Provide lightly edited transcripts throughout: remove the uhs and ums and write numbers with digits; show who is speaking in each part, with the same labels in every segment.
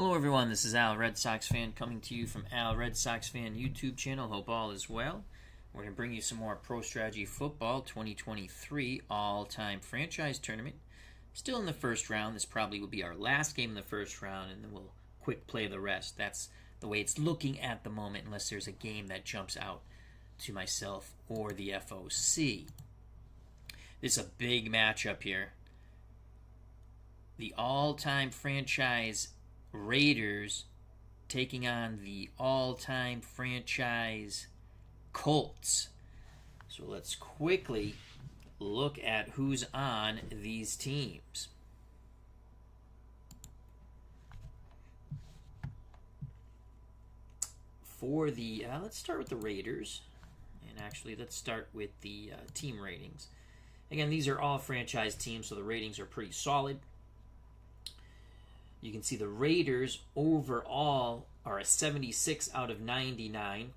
Speaker 1: Hello everyone, this is Al, Red Sox fan, coming to you from Al, Red Sox fan YouTube channel. Hope all is well. We're going to bring you some more Pro Strategy Football 2023 All-Time Franchise Tournament. Still in the first round. This probably will be our last game in the first round, and then we'll quick play the rest. That's the way it's looking at the moment, unless there's a game that jumps out to myself or the FOC. This is a big matchup here. The all-time franchise Raiders taking on the all-time franchise Colts. So let's quickly look at who's on these teams. For the, let's start with the Raiders. And actually, let's start with the team ratings. Again, these are all franchise teams, so the ratings are pretty solid. You can see the Raiders overall are a 76 out of 99.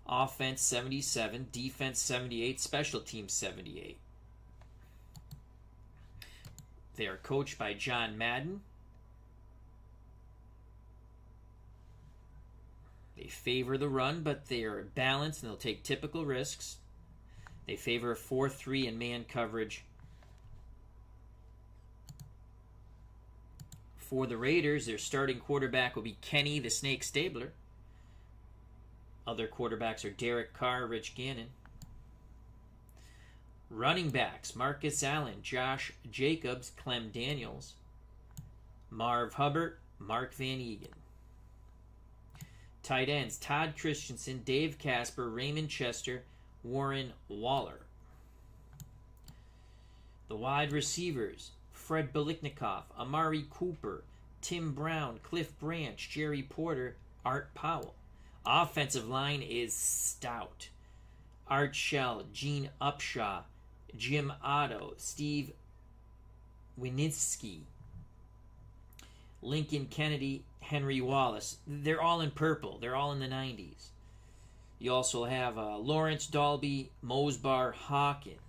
Speaker 1: Offense 77, defense 78, special teams 78. They are coached by John Madden. They favor the run, but they are balanced and they'll take typical risks. They favor 4-3 and man coverage. For the Raiders, their starting quarterback will be Kenny the Snake Stabler. Other quarterbacks are Derek Carr, Rich Gannon. Running backs, Marcus Allen, Josh Jacobs, Clem Daniels. Marv Hubbard, Mark Van Egan. Tight ends, Todd Christensen, Dave Casper, Raymond Chester, Warren Waller. The wide receivers, Fred Biliknikoff, Amari Cooper, Tim Brown, Cliff Branch, Jerry Porter, Art Powell. Offensive line is stout. Art Shell, Gene Upshaw, Jim Otto, Steve Winitsky, Lincoln Kennedy, Henry Wallace. They're all in purple. They're all in the 90s. You also have Lawrence Dalby, Mosbar Hawkins.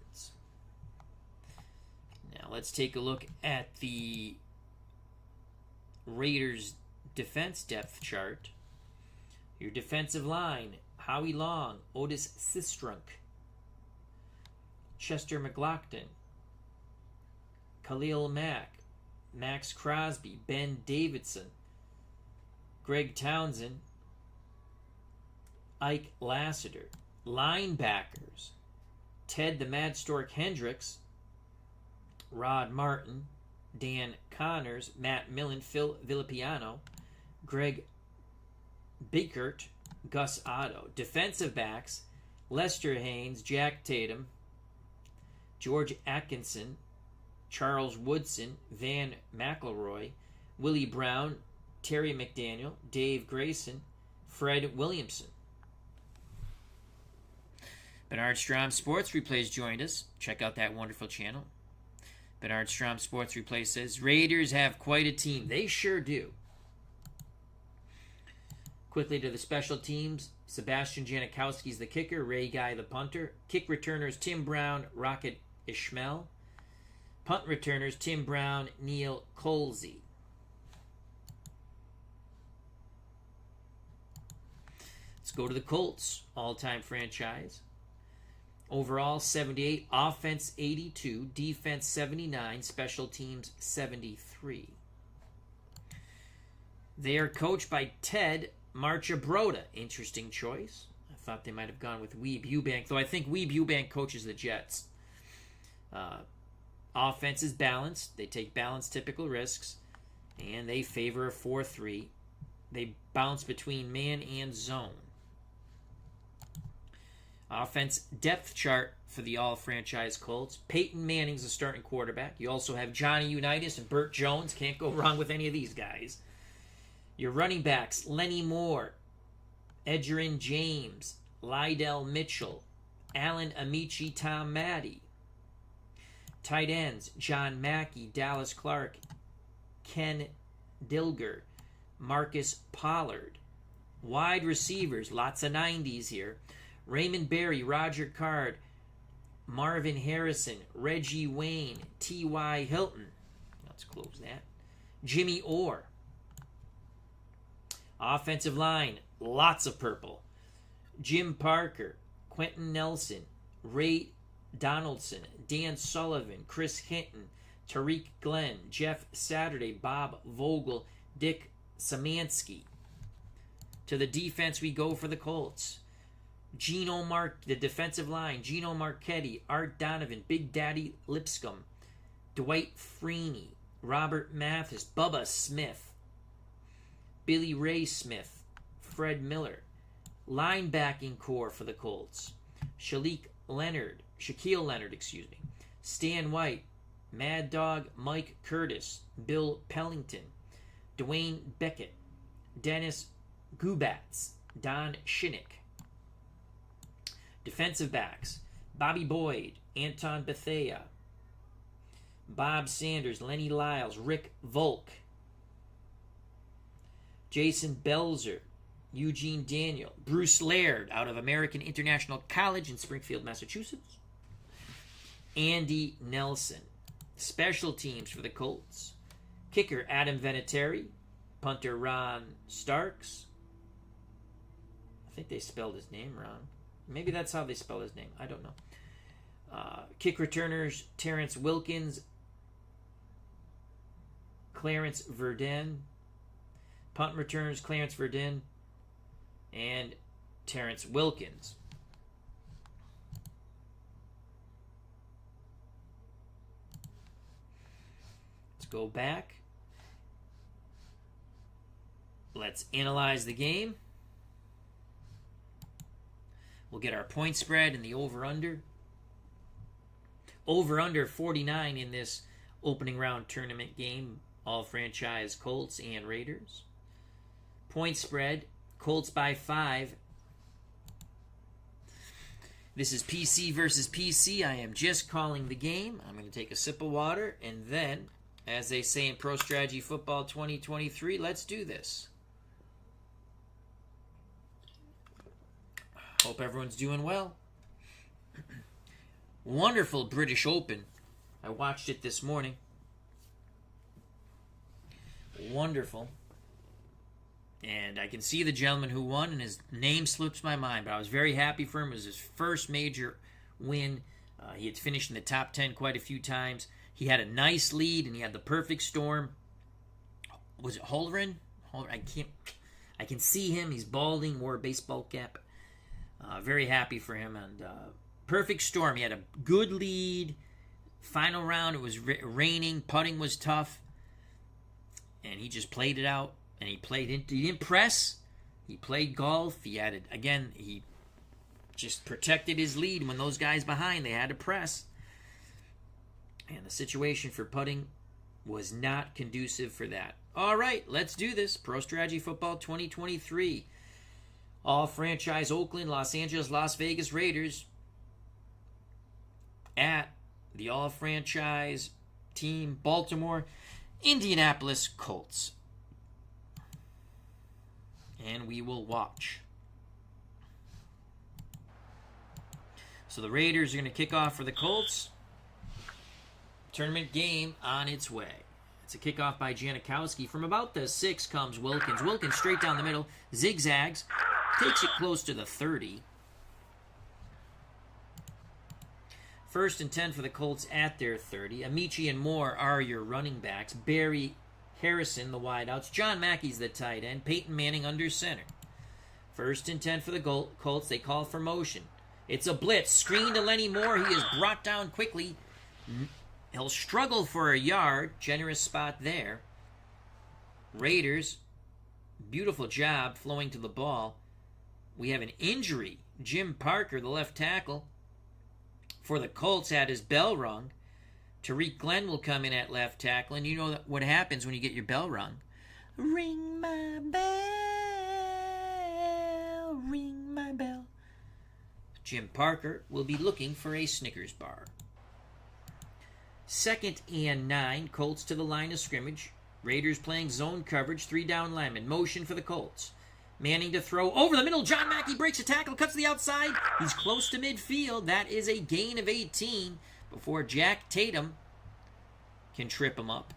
Speaker 1: Now let's take a look at the Raiders defense depth chart. Your defensive line, Howie Long, Otis Sistrunk, Chester McLaughlin, Khalil Mack, Max Crosby, Ben Davidson, Greg Townsend, Ike Lassiter. Linebackers, Ted the Mad Stork Hendricks, Rod Martin, Dan Connors, Matt Millen, Phil Villapiano, Greg Bickert, Gus Otto. Defensive backs, Lester Haynes, Jack Tatum, George Atkinson, Charles Woodson, Van McElroy, Willie Brown, Terry McDaniel, Dave Grayson, Fred Williamson. Bernard Strom Sports Replays joined us. Check out that wonderful channel. Bernard Strom Sports Replay says, Raiders have quite a team. They sure do. Quickly to the special teams. Sebastian Janikowski's the kicker. Ray Guy the punter. Kick returners, Tim Brown, Rocket Ishmael. Punt returners, Tim Brown, Neil Colsey. Let's go to the Colts, all-time franchise. Overall, 78. Offense, 82. Defense, 79. Special teams, 73. They are coached by Ted Marchibroda. Interesting choice. I thought they might have gone with Weeb Eubank, though I think Weeb Eubank coaches the Jets. Offense is balanced. They take balanced, typical risks, and they favor a 4-3. They bounce between man and zone. Offense depth chart for the all-franchise Colts. Peyton Manning's the starting quarterback. You also have Johnny Unitas and Burt Jones. Can't go wrong with any of these guys. Your running backs, Lenny Moore, Edgerrin James, Lydell Mitchell, Alan Amici, Tom Maddie. Tight ends, John Mackey, Dallas Clark, Ken Dilger, Marcus Pollard. Wide receivers, lots of 90s here. Raymond Berry, Roger Card, Marvin Harrison, Reggie Wayne, T.Y. Hilton. Let's close that. Jimmy Orr. Offensive line, lots of purple. Jim Parker, Quentin Nelson, Ray Donaldson, Dan Sullivan, Chris Hinton, Tariq Glenn, Jeff Saturday, Bob Vogel, Dick Samansky. To the defense we go for the Colts. The defensive line, Gino Marchetti, Art Donovan, Big Daddy Lipscomb, Dwight Freeney, Robert Mathis, Bubba Smith, Billy Ray Smith, Fred Miller. Linebacking core for the Colts. Shaquille Leonard, Stan White, Mad Dog Mike Curtis, Bill Pellington, Dwayne Beckett, Dennis Gubats, Don Shinnick. Defensive backs, Bobby Boyd, Anton Bethea, Bob Sanders, Lenny Lyles, Rick Volk, Jason Belzer, Eugene Daniel, Bruce Laird out of American International College in Springfield, Massachusetts, Andy Nelson. Special teams for the Colts. Kicker Adam Vinatieri, punter Ron Starks. I think they spelled his name wrong. Maybe that's how they spell his name. I don't know. Kick returners Terrence Wilkins, Clarence Verdun. Punt returners Clarence Verdun and Terrence Wilkins. Let's go back. Let's analyze the game. We'll get our point spread and the over-under. Over-under 49 in this opening round tournament game. All franchise Colts and Raiders. Point spread, Colts by 5. This is PC versus PC. I am just calling the game. I'm going to take a sip of water, and then, as they say in Pro Strategy Football 2023, let's do this. Hope everyone's doing well. Wonderful British Open. I watched it this morning. Wonderful. And I can see the gentleman who won, and his name slips my mind, but I was very happy for him. It was his first major win. He had finished in the top 10 quite a few times. He had a nice lead, and he had the perfect storm. Was it Holgren? I can see him. He's balding, wore a baseball cap. Very happy for him. And perfect storm. He had a good lead. Final round, it was raining. Putting was tough. And he just played it out. And he didn't press. He played golf. He just protected his lead. When those guys behind, they had to press. And the situation for putting was not conducive for that. All right, let's do this. Pro Strategy Football 2023. All franchise Oakland, Los Angeles, Las Vegas Raiders at the all franchise team Baltimore, Indianapolis Colts. And we will watch. So the Raiders are going to kick off for the Colts. Tournament game on its way. It's a kickoff by Janikowski. From about the 6 comes Wilkins. Wilkins straight down the middle, zigzags, takes it close to the 30. First and 10 for the Colts at their 30. Amici and Moore are your running backs. Barry Harrison, the wideouts. John Mackey's the tight end. Peyton Manning under center. First and 10 for the Colts. They call for motion. It's a blitz. Screen to Lenny Moore. He is brought down quickly. He'll struggle for a yard. Generous spot there. Raiders, beautiful job flowing to the ball. We have an injury. Jim Parker, the left tackle for the Colts, had his bell rung. Tariq Glenn will come in at left tackle, and you know what happens when you get your bell rung. Ring my bell, ring my bell. Jim Parker will be looking for a Snickers bar. 2nd and 9, Colts to the line of scrimmage. Raiders playing zone coverage, 3 down linemen. Motion for the Colts. Manning to throw over the middle. John Mackey breaks a tackle, cuts to the outside. He's close to midfield. That is a gain of 18 before Jack Tatum can trip him up.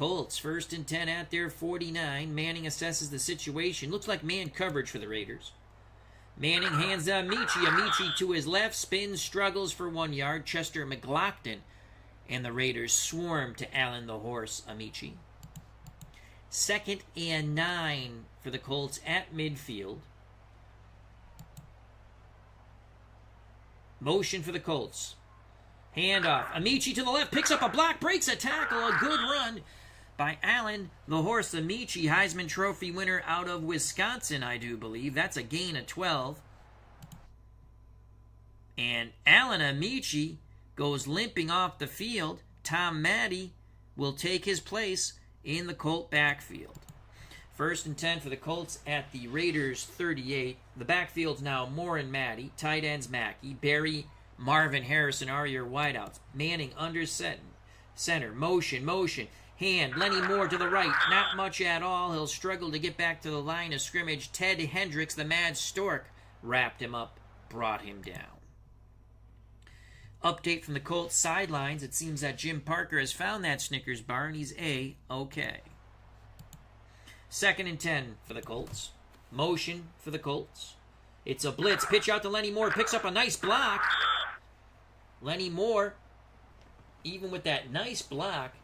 Speaker 1: Colts, 1st and 10 at their 49. Manning assesses the situation. Looks like man coverage for the Raiders. Manning hands Amici. Amici to his left, spins, struggles for 1 yard. Chester McLaughlin and the Raiders swarm to Allen the Horse Amici. 2nd and 9 for the Colts at midfield. Motion for the Colts. Handoff. Amici to the left, picks up a block, breaks a tackle. A good run by Allen the Horse Amici, Heisman Trophy winner out of Wisconsin, I do believe. That's a gain of 12. And Allen Amici goes limping off the field. Tom Matte will take his place in the Colt backfield. 1st and 10 for the Colts at the Raiders 38. The backfield's now Moore and Matte. Tight ends Mackey. Barry, Marvin Harrison are your wideouts. Manning under center. Motion. Hand. Lenny Moore to the right. Not much at all. He'll struggle to get back to the line of scrimmage. Ted Hendricks, the Mad Stork, wrapped him up, brought him down. Update from the Colts sidelines. It seems that Jim Parker has found that Snickers bar and he's A-okay. 2nd and 10 for the Colts. Motion for the Colts. It's a blitz. Pitch out to Lenny Moore. Picks up a nice block. Lenny Moore, even with that nice block,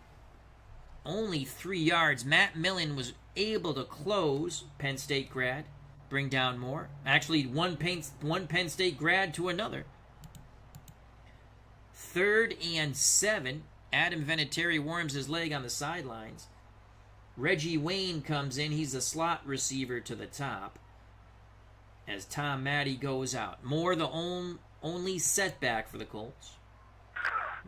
Speaker 1: only 3 yards. Matt Millen was able to close, Penn State grad, bring down Moore. Actually, one Penn State grad to another. 3rd and 7. Adam Vinatieri warms his leg on the sidelines. Reggie Wayne comes in. He's a slot receiver to the top as Tom Matte goes out. Moore the only setback for the Colts.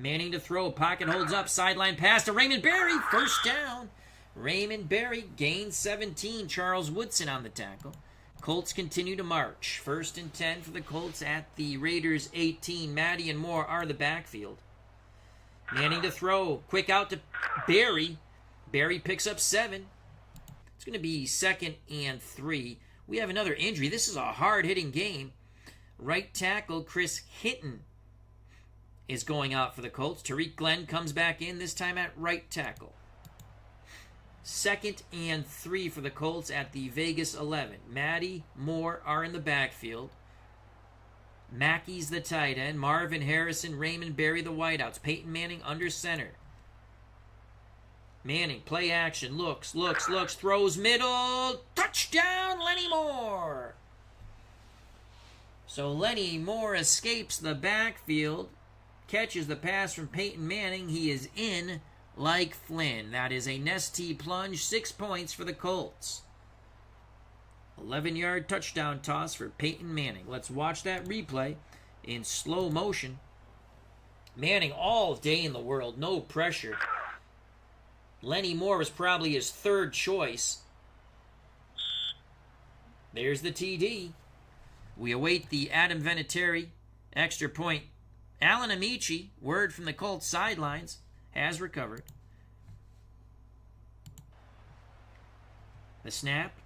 Speaker 1: Manning to throw. Pocket holds up. Sideline pass to Raymond Berry. 1st down. Raymond Berry gains 17. Charles Woodson on the tackle. Colts continue to march. 1st and 10 for the Colts at the Raiders 18. Matte and Moore are the backfield. Manning to throw. Quick out to Berry. Berry picks up 7. It's going to be 2nd and 3. We have another injury. This is a hard-hitting game. Right tackle Chris Hinton is going out for the Colts. Tariq Glenn comes back in, this time at right tackle. 2nd and 3 for the Colts at the Vegas 11. Matte, Moore are in the backfield. Mackey's the tight end. Marvin Harrison, Raymond Berry the wideouts. Peyton Manning under center. Manning, play action, looks, throws middle, touchdown, Lenny Moore. So Lenny Moore escapes the backfield, catches the pass from Peyton Manning. He is in like Flynn. That is a Nestea plunge, 6 points for the Colts. 11-yard touchdown toss for Peyton Manning. Let's watch that replay in slow motion. Manning all day in the world, no pressure. Lenny Moore was probably his 3rd choice. There's the TD. We await the Adam Vinatieri extra point. Allen Amici, word from the Colts sidelines, has recovered. The snap.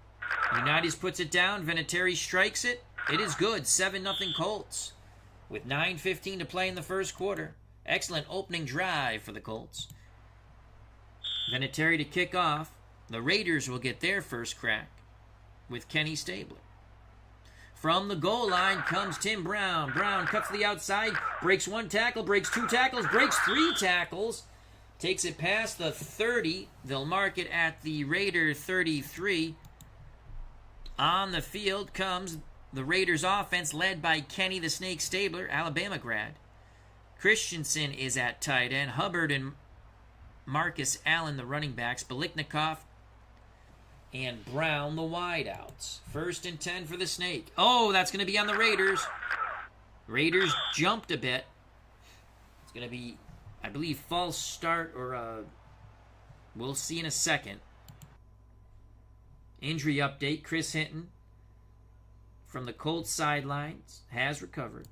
Speaker 1: Unitas puts it down. Vinatieri strikes it. It is good. 7-0 Colts. With 9:15 to play in the first quarter. Excellent opening drive for the Colts. Vinatieri to kick off. The Raiders will get their first crack with Kenny Stabler. From the goal line comes Tim Brown. Brown cuts to the outside, breaks 1 tackle, breaks 2 tackles, breaks 3 tackles, takes it past the 30. They'll mark it at the Raider 33. On the field comes the Raiders offense led by Kenny the Snake Stabler, Alabama grad. Christensen is at tight end. Hubbard and Marcus Allen, the running backs. Biliknikov and Brown, the wideouts. 1st and 10 for the Snake. Oh, that's going to be on the Raiders. Raiders jumped a bit. It's going to be, I believe, false start or we'll see in a second. Injury update. Chris Hinton from the Colts sidelines has recovered.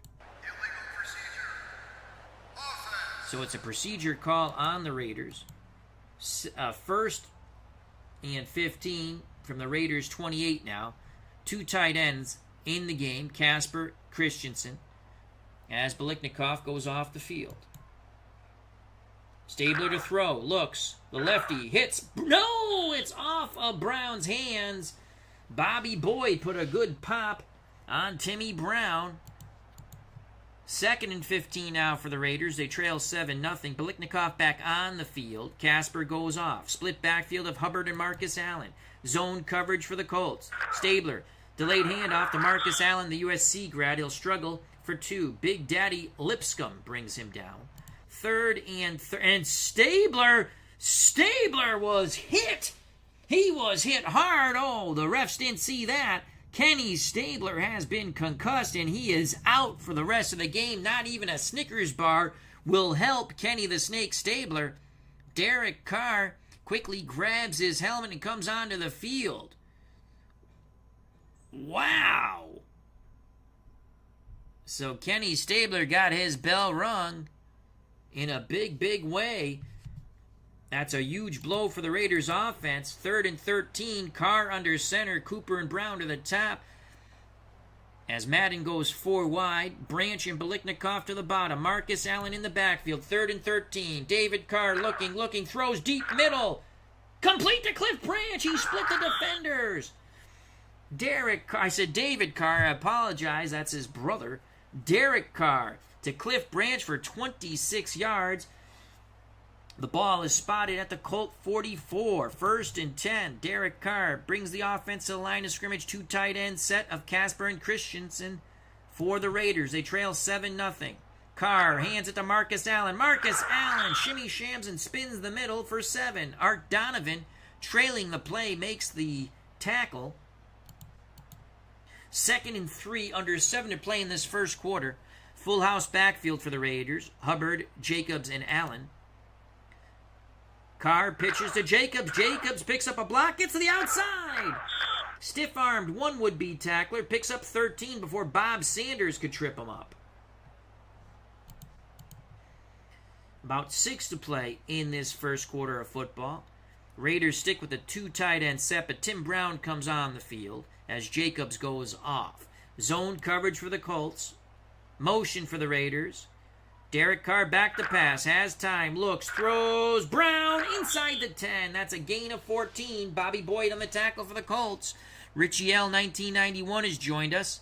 Speaker 1: So it's a procedure call on the Raiders. 1st and 15 from the Raiders 28 now. 2 tight ends in the game. Casper, Christensen, as Biliknikov goes off the field. Stabler to throw. Looks. The lefty hits. No! It's off of Brown's hands. Bobby Boyd put a good pop on Timmy Brown. 2nd and 15 now for the Raiders. They trail 7-0. Biliknikov back on the field. Casper goes off. Split backfield of Hubbard and Marcus Allen. Zone coverage for the Colts. Stabler. Delayed handoff to Marcus Allen, the USC grad. He'll struggle for 2. Big Daddy Lipscomb brings him down. 3rd and Stabler was hit. He was hit hard. Oh, the refs didn't see that. Kenny Stabler has been concussed, and he is out for the rest of the game. Not even a Snickers bar will help Kenny the Snake Stabler. Derek Carr quickly grabs his helmet and comes onto the field. Wow. So Kenny Stabler got his bell rung in a big way. That's a huge blow for the Raiders offense. 3rd and 13. Carr under center. Cooper and Brown to the top. As Madden goes 4 wide. Branch and Biliknikov to the bottom. Marcus Allen in the backfield. 3rd and 13. David Carr looking. Throws deep middle. Complete to Cliff Branch. He split the defenders. Derek Carr. I said David Carr. I apologize. That's his brother. Derek Carr to Cliff Branch for 26 yards. The ball is spotted at the Colt 44. 1st and 10. Derek Carr brings the offense to the line of scrimmage. 2 tight end set of Casper and Christensen for the Raiders. They trail 7-0. Carr hands it to Marcus Allen. Marcus Allen shimmy shams and spins the middle for 7. Art Donovan, trailing the play, makes the tackle. 2nd and 3, under 7 to play in this first quarter. Full house backfield for the Raiders. Hubbard, Jacobs, and Allen. Carr pitches to Jacobs. Jacobs picks up a block, gets to the outside. Stiff-armed one would-be tackler, picks up 13 before Bob Sanders could trip him up. About 6 to play in this first quarter of football. Raiders stick with the 2 tight end set, but Tim Brown comes on the field as Jacobs goes off. Zone coverage for the Colts. Motion for the Raiders. Derek Carr back to pass, has time, looks, throws, Brown inside the 10. That's a gain of 14. Bobby Boyd on the tackle for the Colts. Richie L. 1991 has joined us.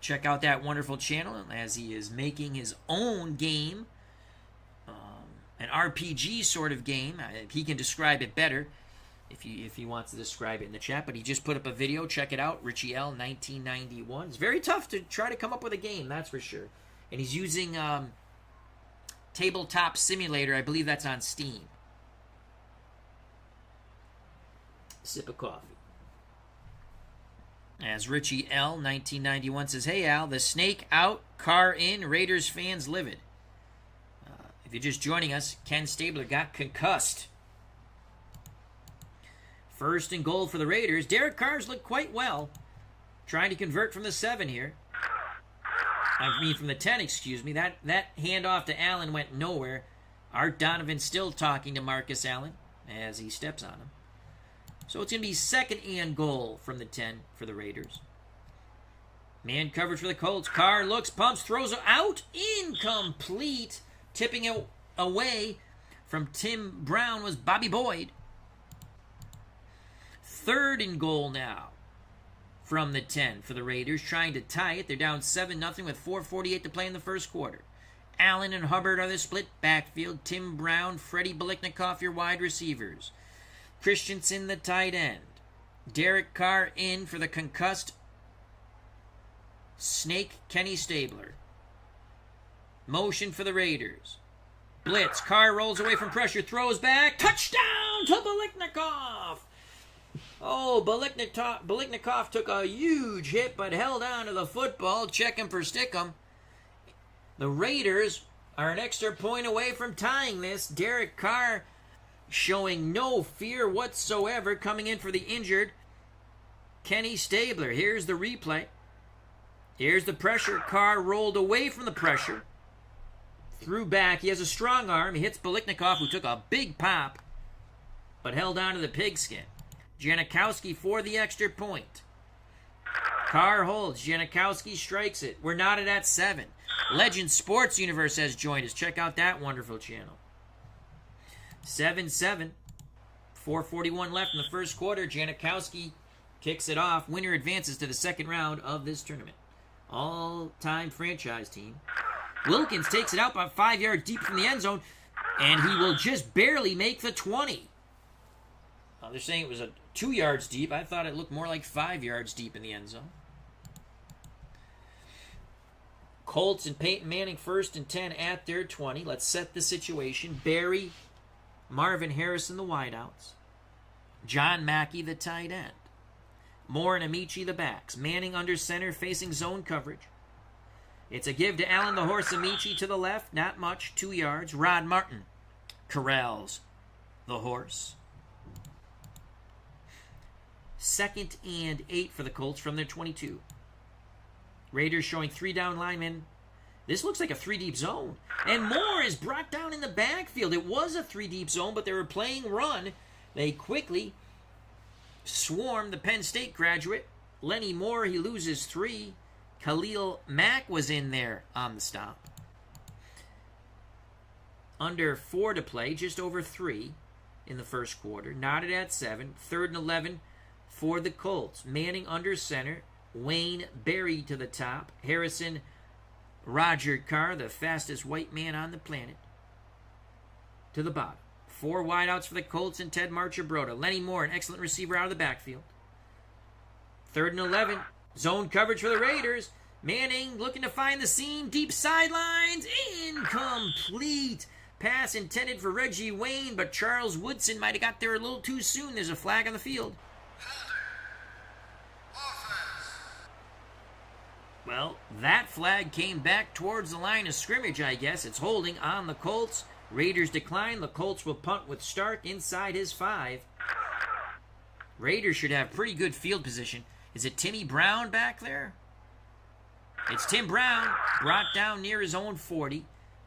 Speaker 1: Check out that wonderful channel as he is making his own game, an RPG sort of game. He can describe it better if he wants to describe it in the chat, but he just put up a video. Check it out, Richie L. 1991. It's very tough to try to come up with a game, that's for sure. And he's using Tabletop Simulator. I believe that's on Steam. Sip of coffee. As Richie L. 1991 says, "Hey Al, the snake out, Carr in, Raiders fans livid." If you're just joining us, Ken Stabler got concussed. 1st and goal for the Raiders. Derek Carr's looked quite well. Trying to convert from the 7 here. From the 10, excuse me. That handoff to Allen went nowhere. Art Donovan still talking to Marcus Allen as he steps on him. So it's going to be 2nd and goal from the 10 for the Raiders. Man coverage for the Colts. Carr looks, pumps, throws out. Incomplete. Tipping it away from Tim Brown was Bobby Boyd. 3rd and goal now from the 10 for the Raiders, trying to tie it. They're down 7-0 with 4:48 to play in the first quarter. Allen and Hubbard are the split backfield. Tim Brown, Freddie Biliknikov, your wide receivers. Christensen, the tight end. Derek Carr in for the concussed Snake Kenny Stabler. Motion for the Raiders. Blitz. Carr rolls away from pressure, throws back. Touchdown to Biliknikov! Oh, Biliknikov took a huge hit, but held on to the football. Check him for stickum. The Raiders are an extra point away from tying this. Derek Carr showing no fear whatsoever, coming in for the injured Kenny Stabler. Here's the replay. Here's the pressure. Carr rolled away from the pressure. Threw back. He has a strong arm. He hits Biliknikov, who took a big pop, but held on to the pigskin. Janikowski for the extra point. Carr holds. Janikowski strikes it. We're knotted at 7. Legend Sports Universe has joined us. Check out that wonderful channel. 7-7. 4:41 left in the first quarter. Janikowski kicks it off. Winner advances to the second round of this tournament. All-time franchise team. Wilkins takes it out by 5 yards deep from the end zone, and he will just barely make the 20. They're saying it was 2 yards deep. I thought it looked more like 5 yards deep in the end zone. Colts and Peyton Manning 1st and 10 at their 20. Let's set the situation. Barry, Marvin Harrison, the wideouts. John Mackey, the tight end. Moore and Amici, the backs. Manning under center, facing zone coverage. It's a give to Allen, the horse. Amici to the left, not much, 2 yards. Rod Martin corrals the horse. 2nd and 8 for the Colts from their 22. Raiders showing 3 down linemen. This looks like a 3-deep zone. And Moore is brought down in the backfield. It was a 3-deep zone, but they were playing run. They quickly swarmed the Penn State graduate. Lenny Moore, he loses 3. Khalil Mack was in there on the stop. Under 4 to play, just over 3 in the first quarter. Knotted at 7. 3rd and 11 for the Colts. Manning under center. Wayne Berry to the top. Harrison, Roger Carr, the fastest white man on the planet, to the bottom. 4 wideouts for the Colts and Ted Marchibroda. Lenny Moore, an excellent receiver out of the backfield. 3rd and 11. Zone coverage for the Raiders. Manning looking to find the seam. Deep sidelines. Incomplete. Pass intended for Reggie Wayne, but Charles Woodson might have got there a little too soon. There's a flag on the field. Well, that flag came back towards the line of scrimmage, I guess. It's holding on the Colts. Raiders decline. The Colts will punt with Stark inside his 5. Raiders should have pretty good field position. Is it Timmy Brown back there? It's Tim Brown, brought down near his own 40.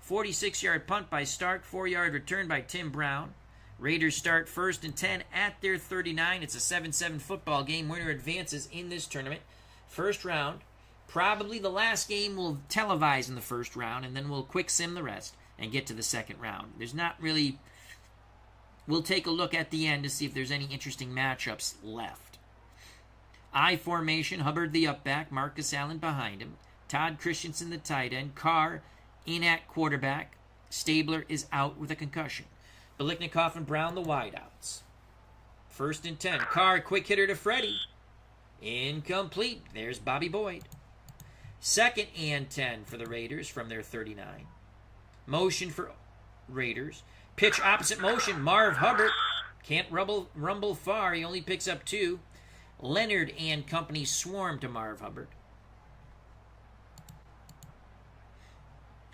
Speaker 1: 46-yard punt by Stark, 4-yard return by Tim Brown. Raiders start 1st and 10 at their 39. It's a 7-7 football game. Winner advances in this tournament. First round. Probably the last game we'll televise in the first round, and then we'll quick sim the rest and get to the second round. There's not really... We'll take a look at the end to see if there's any interesting matchups left. I formation, Hubbard the up back, Marcus Allen behind him. Todd Christensen the tight end. Carr in at quarterback. Stabler is out with a concussion. Biliknikoff and Brown the wideouts. 1st and 10. Carr, quick hitter to Freddie. Incomplete. There's Bobby Boyd. 2nd and 10 for the Raiders from their 39. Motion for Raiders. Pitch opposite motion. Marv Hubbard can't rumble far. He only picks up 2. Leonard and company swarm to Marv Hubbard.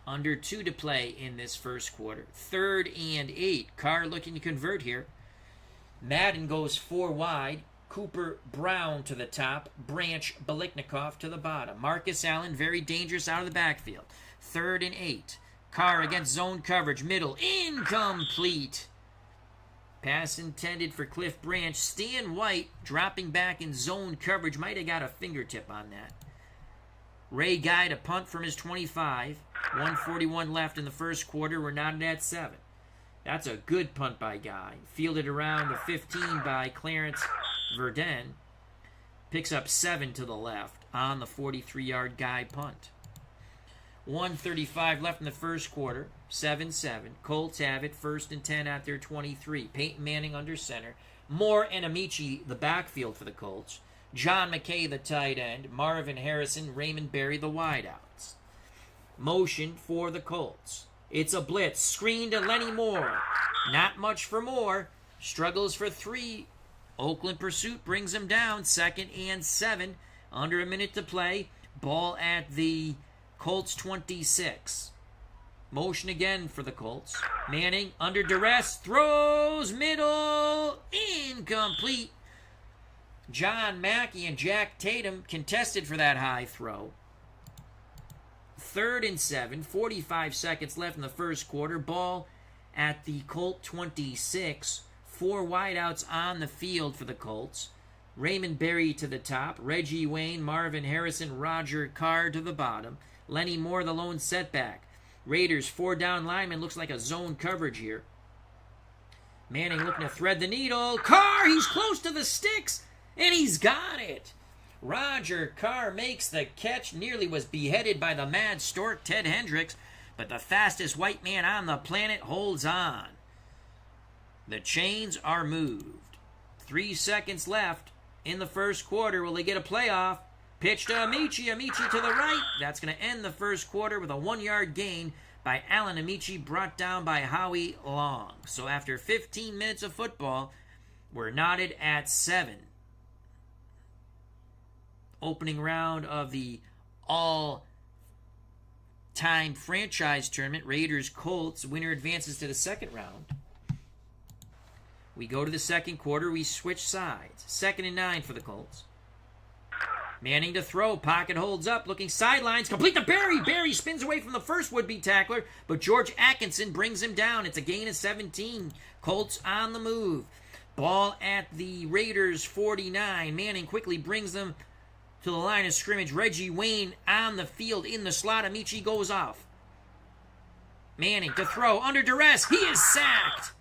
Speaker 1: Under 2 to play in this first quarter. 3rd and 8. Carr looking to convert here. Madden goes 4 wide. Cooper Brown to the top. Branch Biliknikoff to the bottom. Marcus Allen, very dangerous out of the backfield. 3rd and 8. Carr against zone coverage. Middle. Incomplete. Pass intended for Cliff Branch. Stan White dropping back in zone coverage. Might have got a fingertip on that. Ray Guy to punt from his 25. 1:41 left in the first quarter. We're knotted at 7. That's a good punt by Guy. Fielded around the 15 by Clarence Verdun. Picks up 7 to the left on the 43-yard Guy punt. 1:35 left in the first quarter. 7-7. Colts have it. 1st and 10 at their 23. Peyton Manning under center. Moore and Amici the backfield for the Colts. John McKay the tight end. Marvin Harrison, Raymond Berry the wideouts. Motion for the Colts. It's a blitz. Screen to Lenny Moore. Not much for Moore. Struggles for 3. Oakland pursuit brings him down. 2nd and 7. Under a minute to play. Ball at the Colts 26. Motion again for the Colts. Manning under duress. Throws middle. Incomplete. John Mackey and Jack Tatum contested for that high throw. 3rd and 7. 45 seconds left in the first quarter. Ball at the Colt 26. 4 wideouts on the field for the Colts. Raymond Berry to the top. Reggie Wayne, Marvin Harrison, Roger Carr to the bottom. Lenny Moore, the lone setback. Raiders, 4 down lineman. Looks like a zone coverage here. Manning looking to thread the needle. Carr, he's close to the sticks, and he's got it. Roger Carr makes the catch. Nearly was beheaded by the mad stork, Ted Hendricks, but the fastest white man on the planet holds on. The chains are moved. 3 seconds left in the first quarter. Will they get a playoff? Pitch to Amici. Amici to the right. That's going to end the first quarter with a 1-yard gain by Alan Amici, brought down by Howie Long. So after 15 minutes of football, we're knotted at 7. Opening round of the all-time franchise tournament, Raiders-Colts. Winner advances to the second round. We go to the second quarter. We switch sides. 2nd and 9 for the Colts. Manning to throw. Pocket holds up. Looking sidelines. Complete to Barry. Barry spins away from the first would-be tackler, but George Atkinson brings him down. It's a gain of 17. Colts on the move. Ball at the Raiders' 49. Manning quickly brings them to the line of scrimmage. Reggie Wayne on the field in the slot. Amici goes off. Manning to throw. Under duress. He is sacked.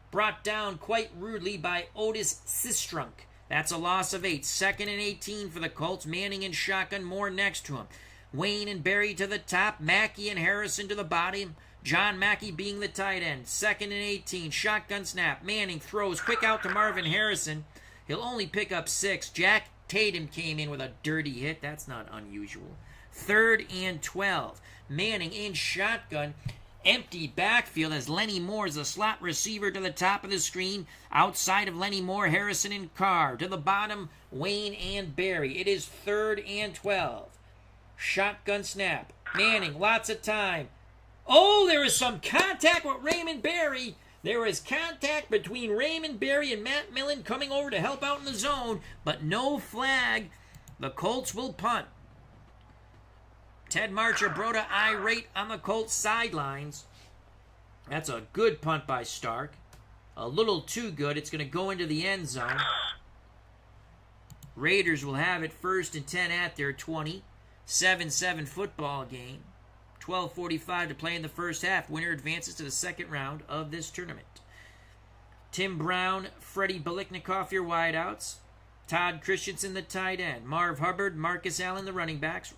Speaker 1: Brought down quite rudely by Otis Sistrunk. That's a loss of 8. 2nd and 18 for the Colts. Manning in shotgun, Moore next to him. Wayne and Barry to the top. Mackey and Harrison to the bottom. John Mackey being the tight end. 2nd and 18. Shotgun snap. Manning throws quick out to Marvin Harrison. He'll only pick up 6. Jack Tatum came in with a dirty hit. That's not unusual. 3rd and 12. Manning in shotgun. Empty backfield as Lenny Moore is the slot receiver to the top of the screen. Outside of Lenny Moore, Harrison and Carr. To the bottom, Wayne and Barry. It is 3rd and 12. Shotgun snap. Manning, lots of time. Oh, there is some contact with Raymond Barry. There is contact between Raymond Barry and Matt Millen coming over to help out in the zone, but no flag. The Colts will punt. Ted Marcher, Broda irate on the Colts sidelines. That's a good punt by Stark. A little too good. It's going to go into the end zone. Raiders will have it 1st and 10 at their 20. 7-7 football game. 12:45 to play in the first half. Winner advances to the second round of this tournament. Tim Brown, Freddie Biliknikoff, your wideouts. Todd Christensen, the tight end. Marv Hubbard, Marcus Allen, the running backs.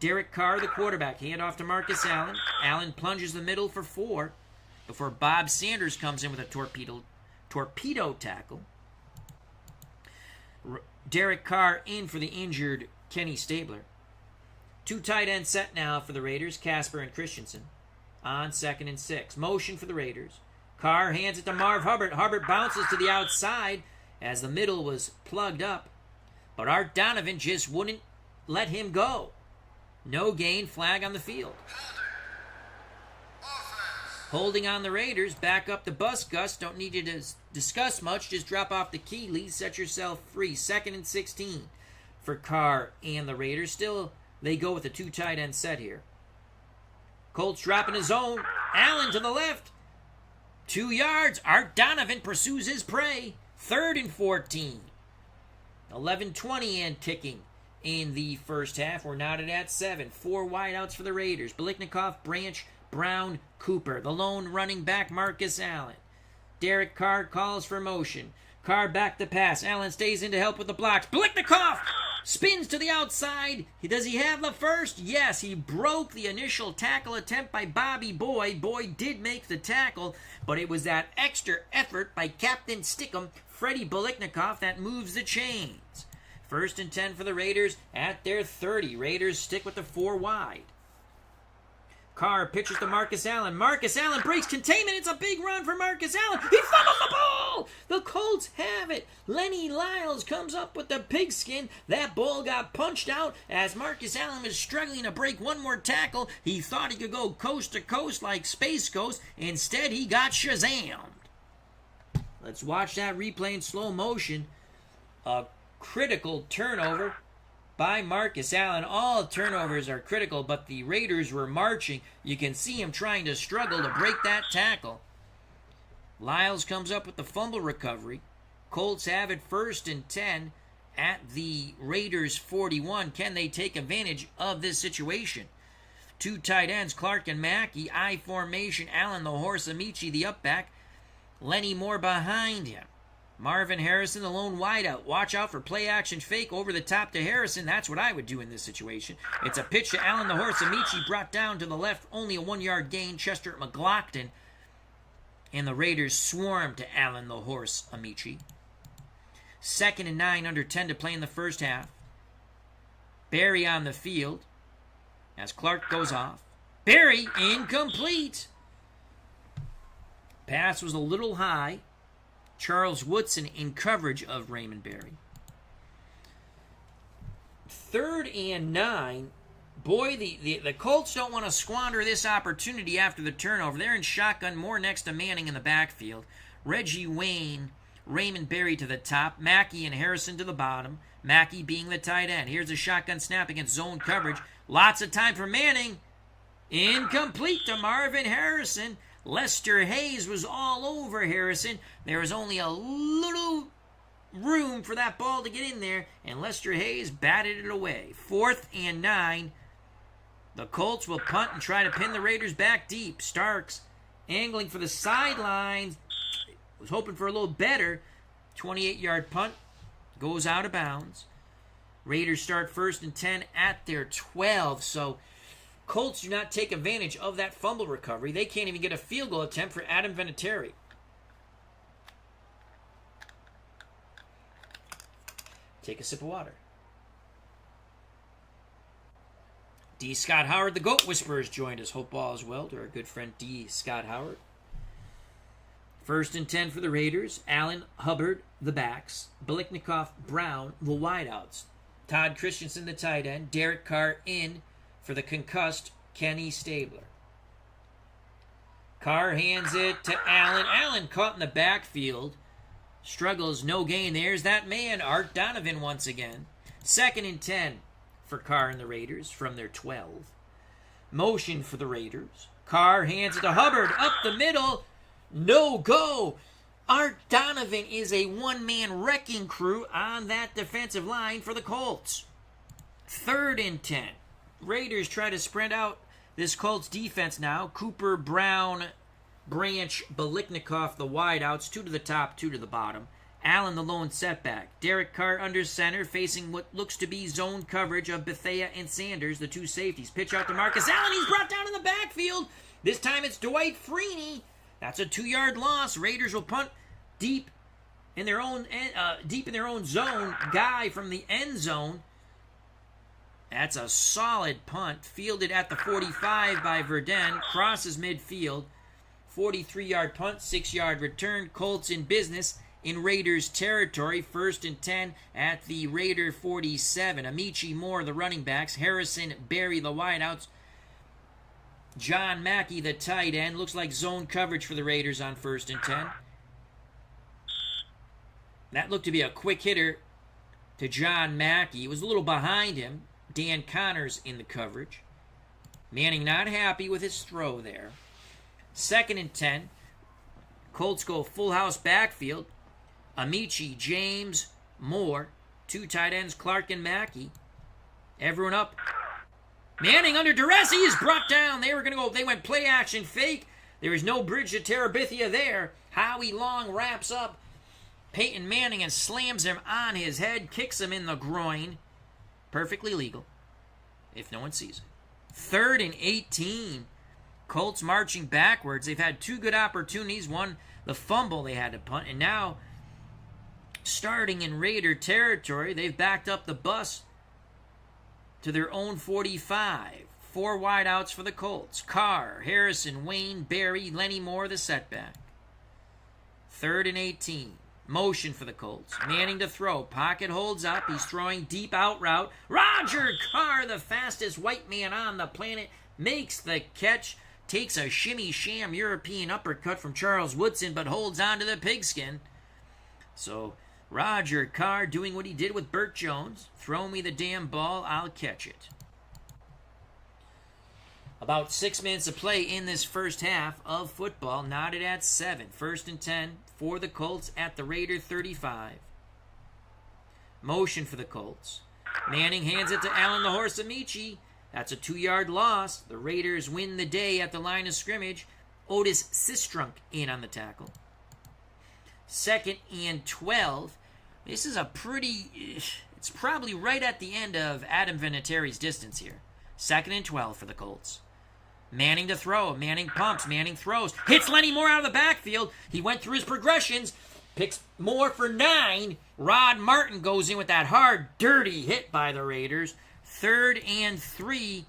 Speaker 1: Derek Carr, the quarterback. Hand off to Marcus Allen. Allen plunges the middle for 4 before Bob Sanders comes in with a torpedo tackle. Derek Carr in for the injured Kenny Stabler. 2 tight end set now for the Raiders, Casper and Christensen. On 2nd and 6. Motion for the Raiders. Carr hands it to Marv Hubbard. Hubbard bounces to the outside as the middle was plugged up. But Art Donovan just wouldn't let him go. No gain, flag on the field. Holding on the Raiders, back up the bus, Gus. Don't need you to discuss much. Just drop off the key, Lee. Set yourself free. 2nd and 16 for Carr and the Raiders. Still, they go with a 2 tight end set here. Colts dropping his zone. Allen to the left. 2 yards. Art Donovan pursues his prey. 3rd and 14. 11:20 and ticking. In the first half, we're knotted at 7. 4 wideouts for the Raiders. Biliknikoff, Branch, Brown, Cooper. The lone running back, Marcus Allen. Derek Carr calls for motion. Carr back to pass. Allen stays in to help with the blocks. Biliknikoff spins to the outside. Does he have the first? Yes, he broke the initial tackle attempt by Bobby Boyd. Boyd did make the tackle, but it was that extra effort by Captain Stickum, Freddie Biliknikoff, that moves the chains. 1st and 10 for the Raiders at their 30. Raiders stick with the 4 wide. Carr pitches to Marcus Allen. Marcus Allen breaks containment. It's a big run for Marcus Allen. He fumbles the ball. The Colts have it. Lenny Lyles comes up with the pigskin. That ball got punched out as Marcus Allen was struggling to break one more tackle. He thought he could go coast to coast like Space Ghost. Instead, he got Shazammed. Let's watch that replay in slow motion. A critical turnover by Marcus Allen. All turnovers are critical, but the Raiders were marching. You can see him trying to struggle to break that tackle. Lyles comes up with the fumble recovery. Colts have it 1st and 10 at the Raiders 41. Can they take advantage of this situation? Two tight ends, Clark and Mackey. I formation, Allen the horse, Amici the up back. Lenny Moore behind him. Marvin Harrison, the lone wideout. Watch out for play action fake over the top to Harrison. That's what I would do in this situation. It's a pitch to Allen the horse. Amici brought down to the left. Only a 1-yard gain. Chester McLaughlin. And the Raiders swarm to Allen the horse, Amici. 2nd and 9, under 10 to play in the first half. Barry on the field as Clark goes off. Barry, incomplete. Pass was a little high. Charles Woodson in coverage of Raymond Berry. 3rd and 9. Boy, the Colts don't want to squander this opportunity after the turnover. They're in shotgun, Moore next to Manning in the backfield. Reggie Wayne, Raymond Berry to the top. Mackey and Harrison to the bottom. Mackey being the tight end. Here's a shotgun snap against zone coverage. Lots of time for Manning. Incomplete to Marvin Harrison. Lester Hayes was all over Harrison. There was only a little room for that ball to get in there, and Lester Hayes batted it away. 4th and 9. The Colts will punt and try to pin the Raiders back deep. Starks angling for the sidelines. Was hoping for a little better. 28-yard punt goes out of bounds. Raiders start 1st and 10 at their 12, so Colts do not take advantage of that fumble recovery. They can't even get a field goal attempt for Adam Vinatieri. Take a sip of water. D. Scott Howard, the Goat Whisperer, has joined us. Hope all is well to our good friend D. Scott Howard. 1st and 10 for the Raiders. Allen, Hubbard, the backs. Biliknikoff, Brown, the wideouts. Todd Christensen, the tight end. Derek Carr in for the concussed Kenny Stabler. Carr hands it to Allen. Allen caught in the backfield. Struggles, no gain. There's that man, Art Donovan once again. 2nd and 10 for Carr and the Raiders from their 12. Motion for the Raiders. Carr hands it to Hubbard. Up the middle. No go. Art Donovan is a one-man wrecking crew on that defensive line for the Colts. 3rd and 10. Raiders try to spread out this Colts defense now. Cooper, Brown, Branch, Biliknikoff, the wideouts. 2 to the top, 2 to the bottom. Allen, the lone setback. Derek Carr under center, facing what looks to be zone coverage of Bethea and Sanders, the 2 safeties. Pitch out to Marcus Allen. He's brought down in the backfield. This time it's Dwight Freeney. That's a 2-yard loss. Raiders will punt deep in their own zone. Guy from the end zone. That's a solid punt. Fielded at the 45 by Verdun. Crosses midfield. 43-yard punt, 6-yard return. Colts in business in Raiders territory. 1st and 10 at the Raider 47. Amici, Moore, the running backs. Harrison, Berry, the wideouts. John Mackey, the tight end. Looks like zone coverage for the Raiders on 1st and 10. That looked to be a quick hitter to John Mackey. He was a little behind him. Dan Connors in the coverage. Manning not happy with his throw there. 2nd and 10. Colts go full house backfield. Amici, James, Moore. 2 tight ends, Clark and Mackey. Everyone up. Manning under duress. He is brought down. They went play action fake. There is no bridge to Terabithia there. Howie Long wraps up Peyton Manning and slams him on his head. Kicks him in the groin. Perfectly legal, if no one sees it. 3rd and 18. Colts marching backwards. They've had 2 good opportunities. One, the fumble they had to punt. And now, starting in Raider territory, they've backed up the bus to their own 45. 4 wideouts for the Colts. Carr, Harrison, Wayne, Berry, Lenny Moore, the setback. 3rd and 18. Motion for the Colts. Manning to throw. Pocket holds up. He's throwing deep out route. Roger Carr, the fastest white man on the planet, makes the catch. Takes a shimmy sham European uppercut from Charles Woodson, but holds on to the pigskin. So Roger Carr doing what he did with Burt Jones. Throw me the damn ball, I'll catch it. About 6 minutes of play in this first half of football. Knotted at 7. 1st and 10 for the Colts at the Raider 35. Motion for the Colts. Manning hands it to Allen the horse Amici. That's a 2-yard loss. The Raiders win the day at the line of scrimmage. Otis Sistrunk in on the tackle. 2nd and 12. This is a pretty... It's probably right at the end of Adam Vinatieri's distance here. 2nd and 12 for the Colts. Manning to throw. Manning pumps. Manning throws. Hits Lenny Moore out of the backfield. He went through his progressions. Picks Moore for 9. Rod Martin goes in with that hard, dirty hit by the Raiders. 3rd and 3.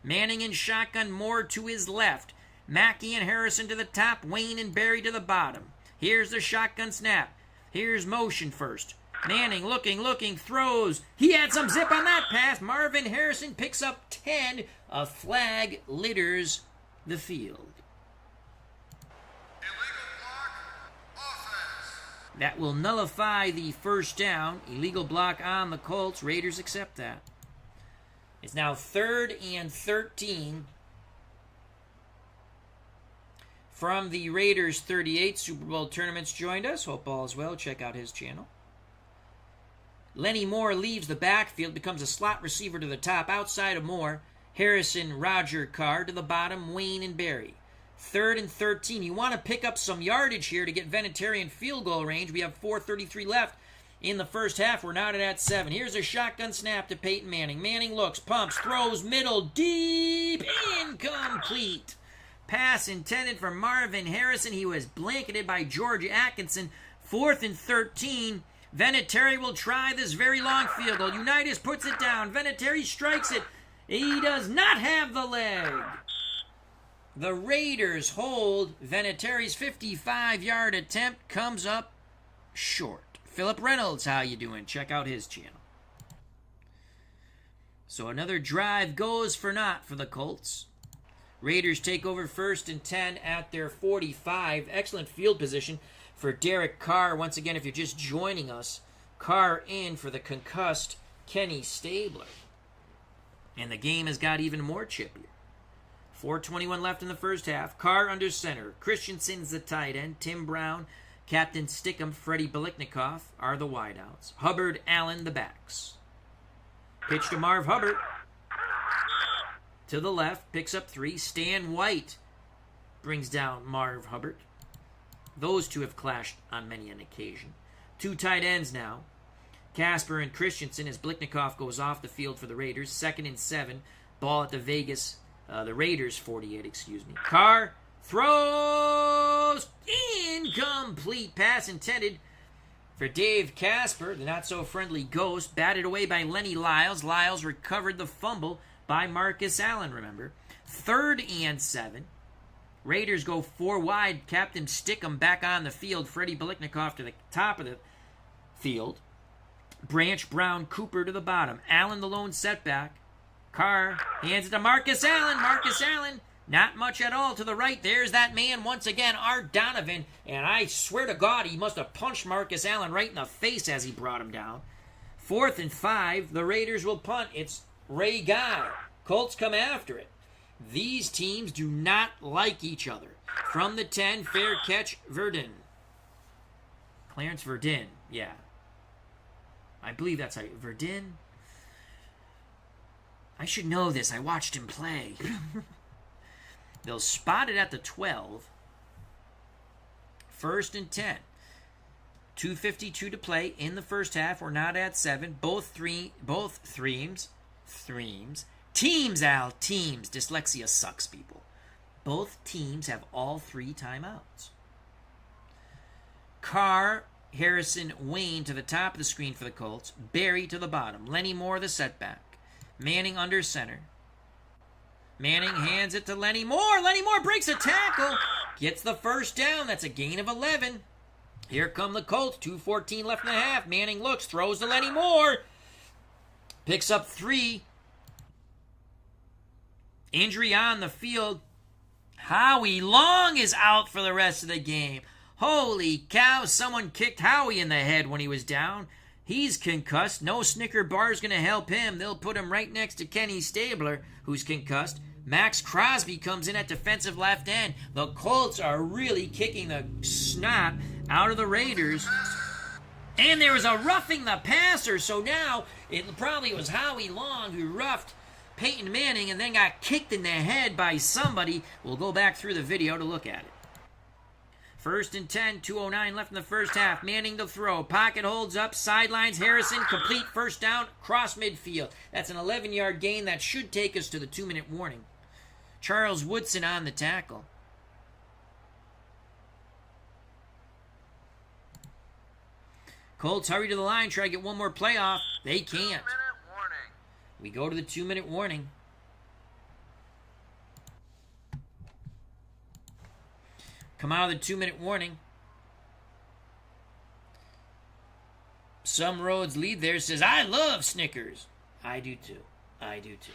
Speaker 1: Manning in shotgun. Moore to his left. Mackey and Harrison to the top. Wayne and Barry to the bottom. Here's the shotgun snap. Here's motion first. Manning looking, throws. He had some zip on that pass. Marvin Harrison picks up 10. A flag litters the field.
Speaker 2: Illegal block, offense.
Speaker 1: That will nullify the first down. Illegal block on the Colts. Raiders accept that. It's now 3rd and 13. From the Raiders 38, Super Bowl tournaments joined us. Hope all is well. Check out his channel. Lenny Moore leaves the backfield, becomes a slot receiver to the top. Outside of Moore, Harrison, Roger, Carr to the bottom, Wayne and Barry. 3rd and 13. You want to pick up some yardage here to get Vinatieri in field goal range. We have 4:33 left in the first half. We're knotted at 7. Here's a shotgun snap to Peyton Manning. Manning looks, pumps, throws, middle, deep, incomplete. Pass intended for Marvin Harrison. He was blanketed by George Atkinson. 4th and 13. Vinatieri will try this very long field goal. Unitas puts it down. Vinatieri strikes it. He does not have the leg. The Raiders hold. Vinatieri's 55-yard attempt comes up short. Philip Reynolds, how you doing? Check out his channel. So another drive goes for naught for the Colts. Raiders take over 1st and 10 at their 45. Excellent field position for Derek Carr. Once again, if you're just joining us, Carr in for the concussed Kenny Stabler. And the game has got even more chippier. 4:21 left in the first half. Carr under center. Christensen's the tight end. Tim Brown, Captain Stickum, Freddie Biliknikoff are the wideouts. Hubbard, Allen, the backs. Pitch to Marv Hubbard. To the left, picks up 3. Stan White brings down Marv Hubbard. Those two have clashed on many an occasion. 2 tight ends now. Casper and Christensen as Biliknikoff goes off the field for the Raiders. 2nd and 7. Ball at the Raiders 48, Carr throws. Incomplete pass intended for Dave Casper. The not-so-friendly ghost. Batted away by Lenny Lyles. Lyles recovered the fumble by Marcus Allen, remember. 3rd and 7. Raiders go 4 wide. Captain Stickum back on the field. Freddie Biliknikoff to the top of the field. Branch, Brown, Cooper to the bottom. Allen the lone setback. Carr hands it to Marcus Allen. Marcus Allen, not much at all to the right. There's that man once again, Art Donovan. And I swear to God, he must have punched Marcus Allen right in the face as he brought him down. 4th and 5. The Raiders will punt. It's Ray Guy. Colts come after it. These teams do not like each other. From the 10, fair catch, Verdin. Clarence Verdin, yeah. I believe that's how you... Verdin? I should know this. I watched him play. They'll spot it at the 12. 1st and 10. 2:52 to play in the first half. We're not at 7. Teams, Al. Teams. Dyslexia sucks, people. Both teams have all 3 timeouts. Carr, Harrison, Wayne to the top of the screen for the Colts. Barry to the bottom. Lenny Moore, the setback. Manning under center. Manning hands it to Lenny Moore. Lenny Moore breaks a tackle. Gets the first down. That's a gain of 11. Here come the Colts. 2:14 left in the half. Manning looks, throws to Lenny Moore. Picks up 3. Injury on the field. Howie Long is out for the rest of the game. Holy cow, someone kicked Howie in the head when he was down. He's concussed. No Snicker bar is going to help him. They'll put him right next to Kenny Stabler, who's concussed. Max Crosby comes in at defensive left end. The Colts are really kicking the snot out of the Raiders. And there was a roughing the passer, so now it probably was Howie Long who roughed Peyton Manning and then got kicked in the head by somebody. We'll go back through the video to look at it. 1st and 10, 2:09 left in the first half. Manning to throw. Pocket holds up. Sidelines Harrison. Complete first down. Cross midfield. That's an 11-yard gain. That should take us to the 2-minute warning. Charles Woodson on the tackle. Colts hurry to the line, try to get one more play off. They can't.
Speaker 2: 2-minute warning.
Speaker 1: We go to the 2-minute warning. Come out of the 2-minute warning. Some Roads lead there says, I love Snickers. I do too. I do too.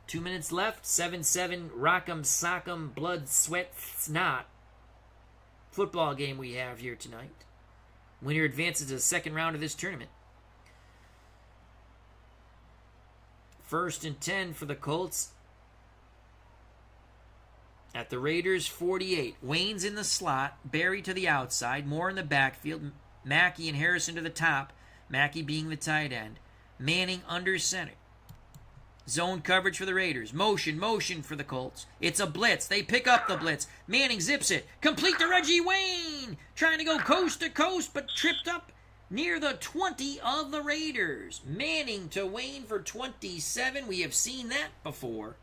Speaker 1: 2 minutes left. 7-7. Rock'em sock'em blood, sweat, snot. Football game we have here tonight. Winner advances to the second round of this tournament. 1st and 10 for the Colts. At the Raiders, 48. Wayne's in the slot. Barry to the outside. Moore in the backfield. Mackey and Harrison to the top. Mackey being the tight end. Manning under center. Zone coverage for the Raiders. Motion for the Colts. It's a blitz. They pick up the blitz. Manning zips it. Complete to Reggie Wayne. Trying to go coast to coast, but tripped up near the 20 of the Raiders. Manning to Wayne for 27. We have seen that before.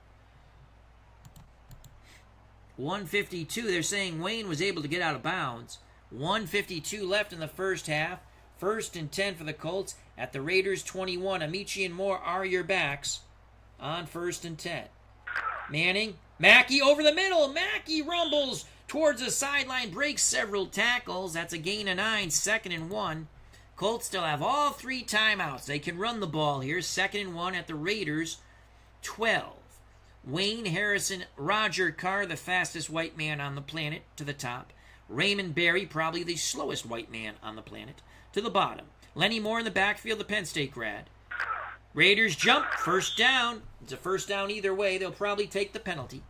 Speaker 1: 1:52. They're saying Wayne was able to get out of bounds. 1:52 left in the first half. 1st and 10 for the Colts. At the Raiders 21. Amici and Moore are your backs. On 1st and 10. Manning. Mackey over the middle. Mackey rumbles towards the sideline. Breaks several tackles. That's a gain of 9. 2nd and 1. Colts still have all 3 timeouts. They can run the ball here. 2nd and 1 at the Raiders 12. Wayne, Harrison, Roger Carr, the fastest white man on the planet, to the top. Raymond Berry, probably the slowest white man on the planet, to the bottom. Lenny Moore in the backfield, the Penn State grad. Raiders jump, first down. It's a first down either way. They'll probably take the penalty.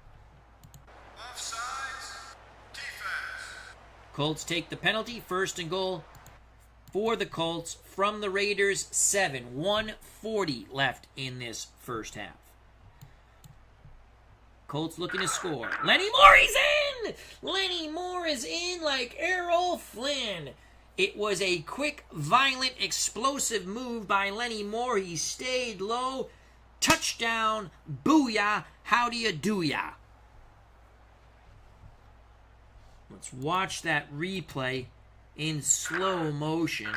Speaker 2: Offsides. Defense.
Speaker 1: Colts take the penalty. 1st and goal for the Colts from the Raiders 7. 1:40 left in this first half. Colts looking to score. Lenny Moore, he's in! Lenny Moore is in like Errol Flynn. It was a quick, violent, explosive move by Lenny Moore. He stayed low. Touchdown. Booyah. How do you do ya? Let's watch that replay in slow motion.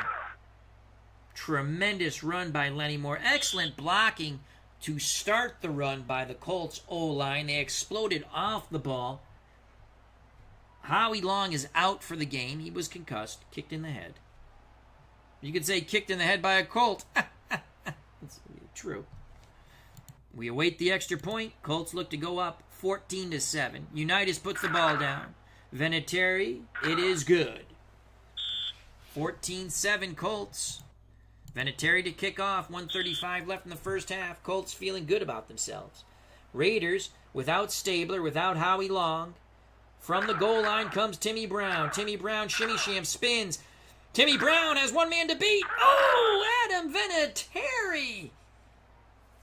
Speaker 1: Tremendous run by Lenny Moore. Excellent blocking to start the run by the Colts O-line. They exploded off the ball. Howie Long is out for the game. He was concussed, kicked in the head. You could say kicked in the head by a Colt. That's true. We await the extra point. Colts look to go up 14-7. Unitas puts the ball down. Vinatieri, it is good. 14-7 Colts. Vinatieri to kick off. 1:35 left in the first half. Colts feeling good about themselves. Raiders, without Stabler, without Howie Long. From the goal line comes Timmy Brown. Timmy Brown shimmy sham spins. Timmy Brown has one man to beat. Oh, Adam Vinatieri.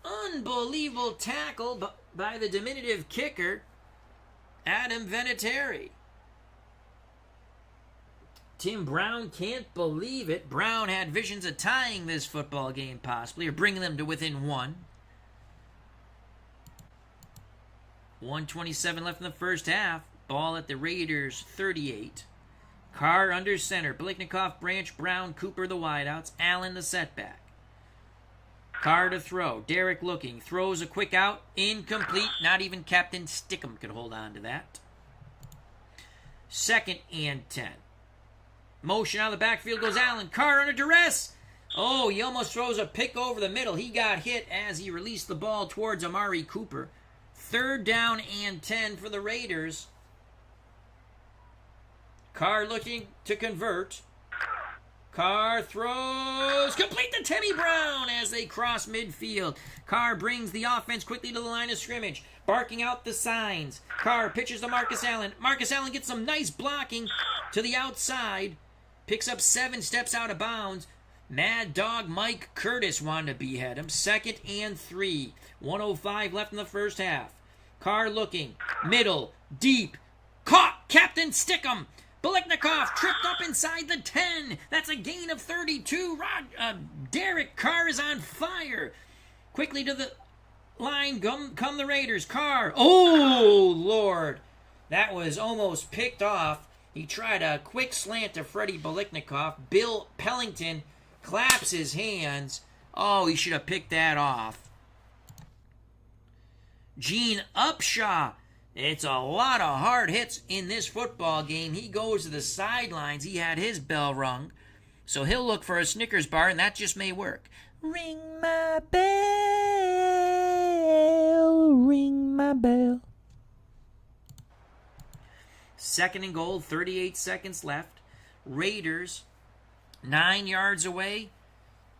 Speaker 1: Unbelievable tackle by the diminutive kicker, Adam Vinatieri. Tim Brown can't believe it. Brown had visions of tying this football game possibly, or bringing them to within 1. 1:27 left in the first half. Ball at the Raiders 38. Carr under center. Biletnikoff, Branch, Brown, Cooper the wideouts. Allen the setback. Carr to throw. Derek looking. Throws a quick out. Incomplete. Not even Captain Stickum could hold on to that. 2nd and 10. Motion out of the backfield goes Allen. Carr under duress. Oh, he almost throws a pick over the middle. He got hit as he released the ball towards Amari Cooper. 3rd down and 10 for the Raiders. Carr looking to convert. Carr throws complete to Timmy Brown as they cross midfield. Carr brings the offense quickly to the line of scrimmage, barking out the signs. Carr pitches to Marcus Allen. Marcus Allen gets some nice blocking to the outside. Picks up 7, steps out of bounds. Mad Dog Mike Curtis wanted to behead him. 2nd and 3. 1:05 left in the first half. Carr looking. Middle. Deep. Caught. Captain Stickum. Biletnikoff tripped up inside the 10. That's a gain of 32. Derek Carr is on fire. Quickly to the line. Come the Raiders. Carr. Oh, Lord. That was almost picked off. He tried a quick slant to Freddie Biletnikoff. Bill Pellington claps his hands. Oh, he should have picked that off. Gene Upshaw. It's a lot of hard hits in this football game. He goes to the sidelines. He had his bell rung. So he'll look for a Snickers bar, and that just may work. Ring my bell. Ring my bell. 2nd and goal, 38 seconds left. Raiders 9 yards away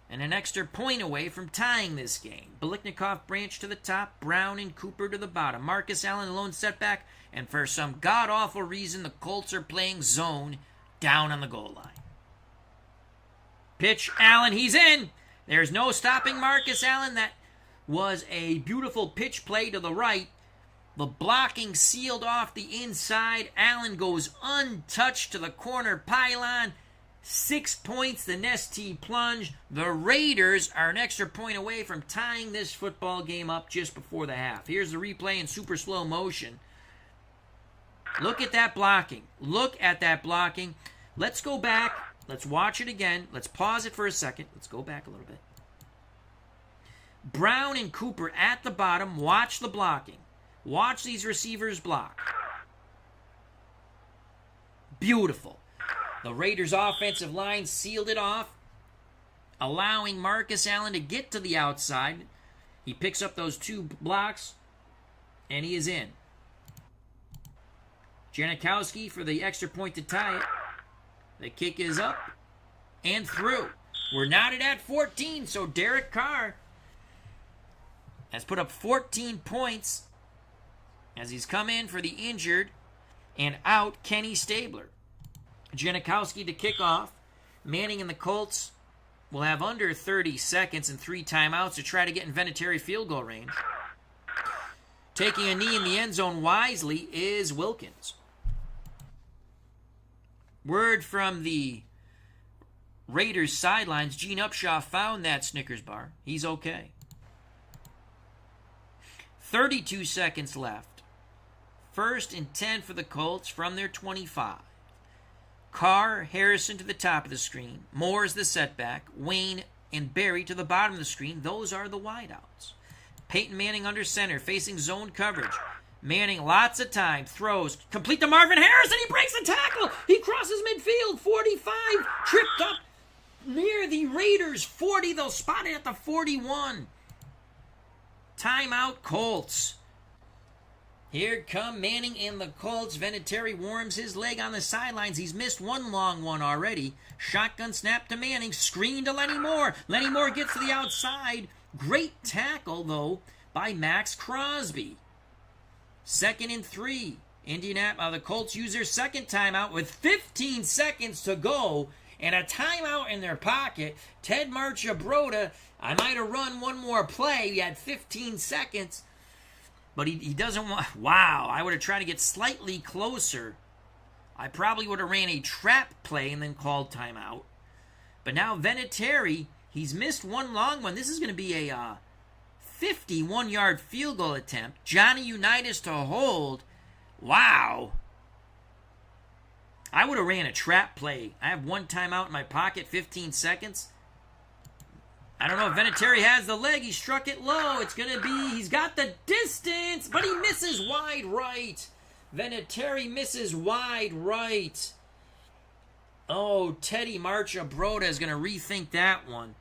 Speaker 1: and an extra point away from tying this game. Biletnikoff branched to the top, Brown and Cooper to the bottom. Marcus Allen, the lone setback, and for some god-awful reason, the Colts are playing zone down on the goal line. Pitch, Allen, he's in. There's no stopping Marcus Allen. That was a beautiful pitch play to the right. The blocking sealed off the inside. Allen goes untouched to the corner pylon. 6 points, the Nestea plunge. The Raiders are an extra point away from tying this football game up just before the half. Here's the replay in super slow motion. Look at that blocking. Look at that blocking. Let's go back. Let's watch it again. Let's pause it for a second. Let's go back a little bit. Brown and Cooper at the bottom. Watch the blocking. Watch these receivers block. Beautiful. The Raiders' offensive line sealed it off, allowing Marcus Allen to get to the outside. He picks up those 2 blocks, and he is in. Janikowski for the extra point to tie it. The kick is up and through. We're knotted at 14, so Derek Carr has put up 14 points as he's come in for the injured and out Kenny Stabler. Janikowski to kick off. Manning and the Colts will have under 30 seconds and 3 timeouts to try to get in Vinatieri field goal range. Taking a knee in the end zone wisely is Wilkins. Word from the Raiders sidelines, Gene Upshaw found that Snickers bar. He's okay. 32 seconds left. 1st and 10 for the Colts from their 25. Carr, Harrison to the top of the screen. Moore's the setback. Wayne and Barry to the bottom of the screen. Those are the wideouts. Peyton Manning under center, facing zone coverage. Manning, lots of time, throws, complete to Marvin Harrison. He breaks the tackle. He crosses midfield. 45, tripped up near the Raiders. 40, they'll spot it at the 41. Timeout, Colts. Here come Manning and the Colts. Vinatieri warms his leg on the sidelines. He's missed one long one already. Shotgun snap to Manning. Screen to Lenny Moore. Lenny Moore gets to the outside. Great tackle, though, by Max Crosby. 2nd and 3. The Colts use their second timeout with 15 seconds to go and a timeout in their pocket. Ted Marchibroda, I might have run one more play. He had 15 seconds. But he doesn't want... Wow, I would have tried to get slightly closer. I probably would have ran a trap play and then called timeout. But now Vinatieri, he's missed one long one. This is going to be a 51-yard field goal attempt. Johnny Unitas to hold. Wow. I would have ran a trap play. I have one timeout in my pocket, 15 seconds. I don't know if Vinatieri has the leg. He struck it low. It's going to be... He's got the distance, but he misses wide right. Vinatieri misses wide right. Oh, Teddy Marchibroda is going to rethink that one.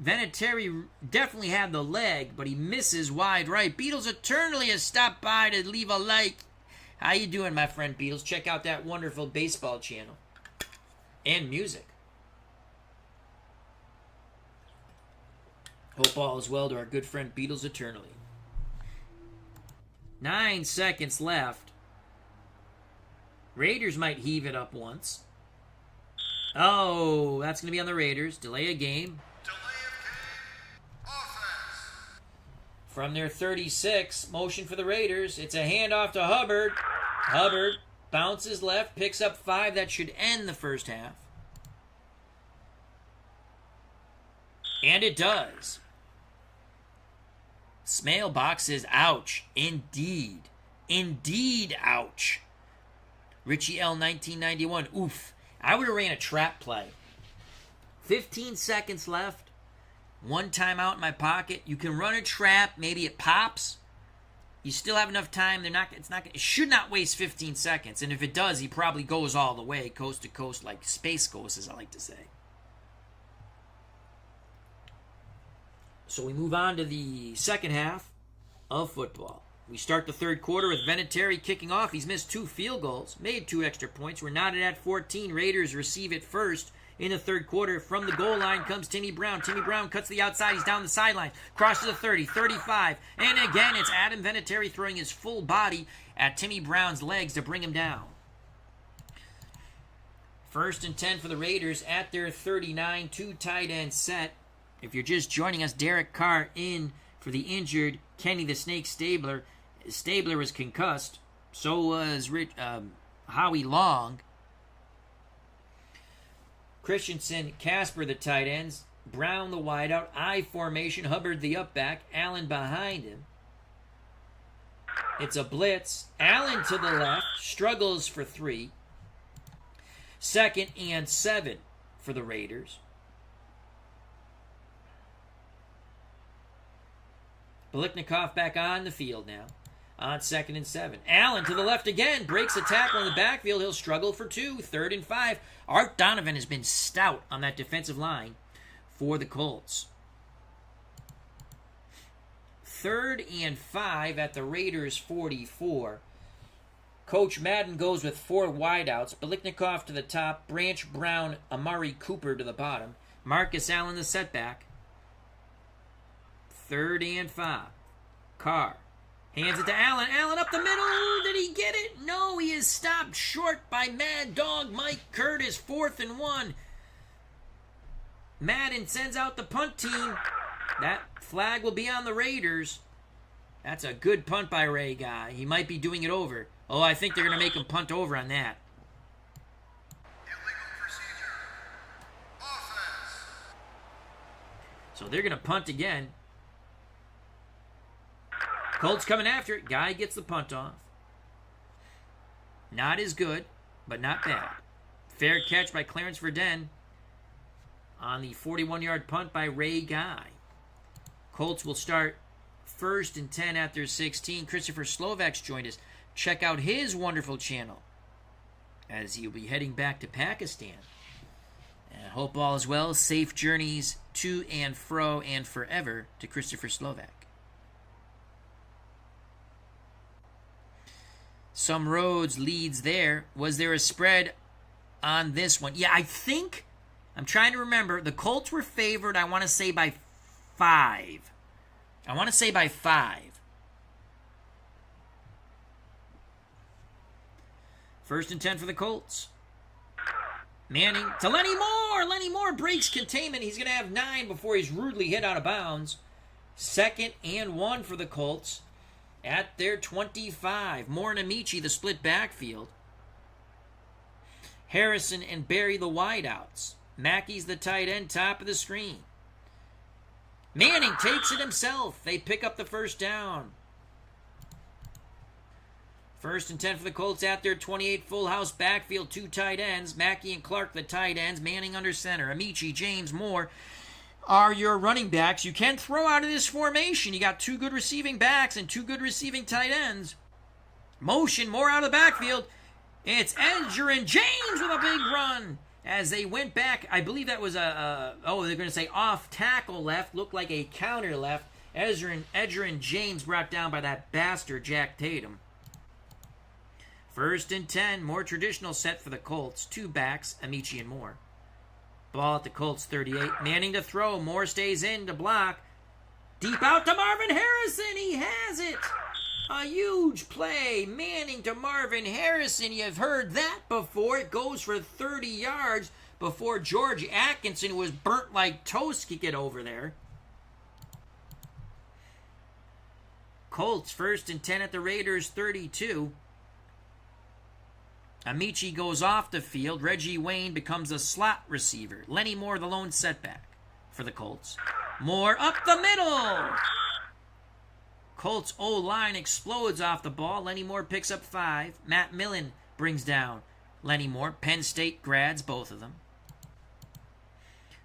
Speaker 1: Vinatieri definitely had the leg, but he misses wide right. Beatles Eternally has stopped by to leave a like. How you doing, my friend Beatles? Check out that wonderful baseball channel. And music. Hope all is well to our good friend Beatles Eternally. 9 seconds left. Raiders might heave it up once. Oh, that's going to be on the Raiders. Delay a game.
Speaker 2: Delay of game. Offense.
Speaker 1: From their 36, motion for the Raiders. It's a handoff to Hubbard. Hubbard bounces left, picks up 5. That should end the first half. And it does. Smailbox says, ouch. Indeed. Indeed, ouch. Richie L. 1991. Oof. I would have ran a trap play. 15 seconds left. 1 timeout in my pocket. You can run a trap. Maybe it pops. You still have enough time. It should not waste 15 seconds. And if it does, he probably goes all the way, coast to coast, like Space Ghost, as I like to say. So we move on to the second half of football. We start the third quarter with Vinatieri kicking off. He's missed 2 field goals, made 2 extra points. We're knotted at 14. Raiders receive it first in the third quarter. From the goal line comes Timmy Brown. Timmy Brown cuts the outside. He's down the sideline. Crosses the 30, 35. And again, it's Adam Vinatieri throwing his full body at Timmy Brown's legs to bring him down. 1st and 10 for the Raiders at their 39. 2 tight end set. If you're just joining us, Derek Carr in for the injured Kenny the Snake Stabler. Stabler was concussed. So was Howie Long. Christensen, Casper the tight ends. Brown the wideout. I formation. Hubbard the up back. Allen behind him. It's a blitz. Allen to the left. Struggles for 3. 2nd and 7 for the Raiders. Biliknikov back on the field now. On 2nd and 7. Allen to the left again. Breaks a tackle in the backfield. He'll struggle for 2. 3rd and 5. Art Donovan has been stout on that defensive line for the Colts. 3rd and 5 at the Raiders' 44. Coach Madden goes with 4 wideouts. Biliknikov to the top. Branch, Brown, Amari Cooper to the bottom. Marcus Allen the setback. 3rd and 5. Carr hands it to Allen. Allen up the middle. Did he get it? No, he is stopped short by Mad Dog Mike Curtis. 4th and 1. Madden sends out the punt team. That flag will be on the Raiders. That's a good punt by Ray Guy. He might be doing it over. Oh, I think they're going to make him punt over on that.
Speaker 2: Illegal procedure. Offense.
Speaker 1: So they're going to punt again. Colts coming after it. Guy gets the punt off. Not as good, but not bad. Fair catch by Clarence Verdun on the 41-yard punt by Ray Guy. Colts will start 1st and 10 at their 16. Christopher Slovak's joined us. Check out his wonderful channel as he'll be heading back to Pakistan. And I hope all is well. Safe journeys to and fro and forever to Christopher Slovak. Some roads leads there. Was there a spread on this one? Yeah, I think, I'm trying to remember. The Colts were favored, I want to say, by 5. 1st and 10 for the Colts. Manning to Lenny Moore. Lenny Moore breaks containment. He's going to have 9 before he's rudely hit out of bounds. 2nd and 1 for the Colts at their 25. Moore and Amici, the split backfield. Harrison and Barry, the wideouts. Mackey's the tight end, top of the screen. Manning takes it himself. They pick up the first down. 1st and 10 for the Colts at their 28. Full house backfield, 2 tight ends. Mackey and Clark, the tight ends. Manning under center. Amici, James, Moore are your running backs. You can throw out of this formation. You got 2 good receiving backs and 2 good receiving tight ends. Motion, Moore out of the backfield. It's Edger and James with a big run. As they went back, I believe that was they're going to say off tackle left. Looked like a counter left. Edger and James brought down by that bastard Jack Tatum. 1st and 10, more traditional set for the Colts. 2 backs, Amici and Moore. Ball at the Colts 38. Manning to throw. Moore stays in to block. Deep out to Marvin Harrison. He has it. A huge play. Manning to Marvin Harrison. You've heard that before. It goes for 30 yards before George Atkinson, who was burnt like toast, could get over there. Colts 1st and 10 at the Raiders 32. Amici goes off the field. Reggie Wayne becomes a slot receiver. Lenny Moore, the lone setback for the Colts. Moore up the middle. Colts O-line explodes off the ball. Lenny Moore picks up 5. Matt Millen brings down Lenny Moore. Penn State grads, both of them.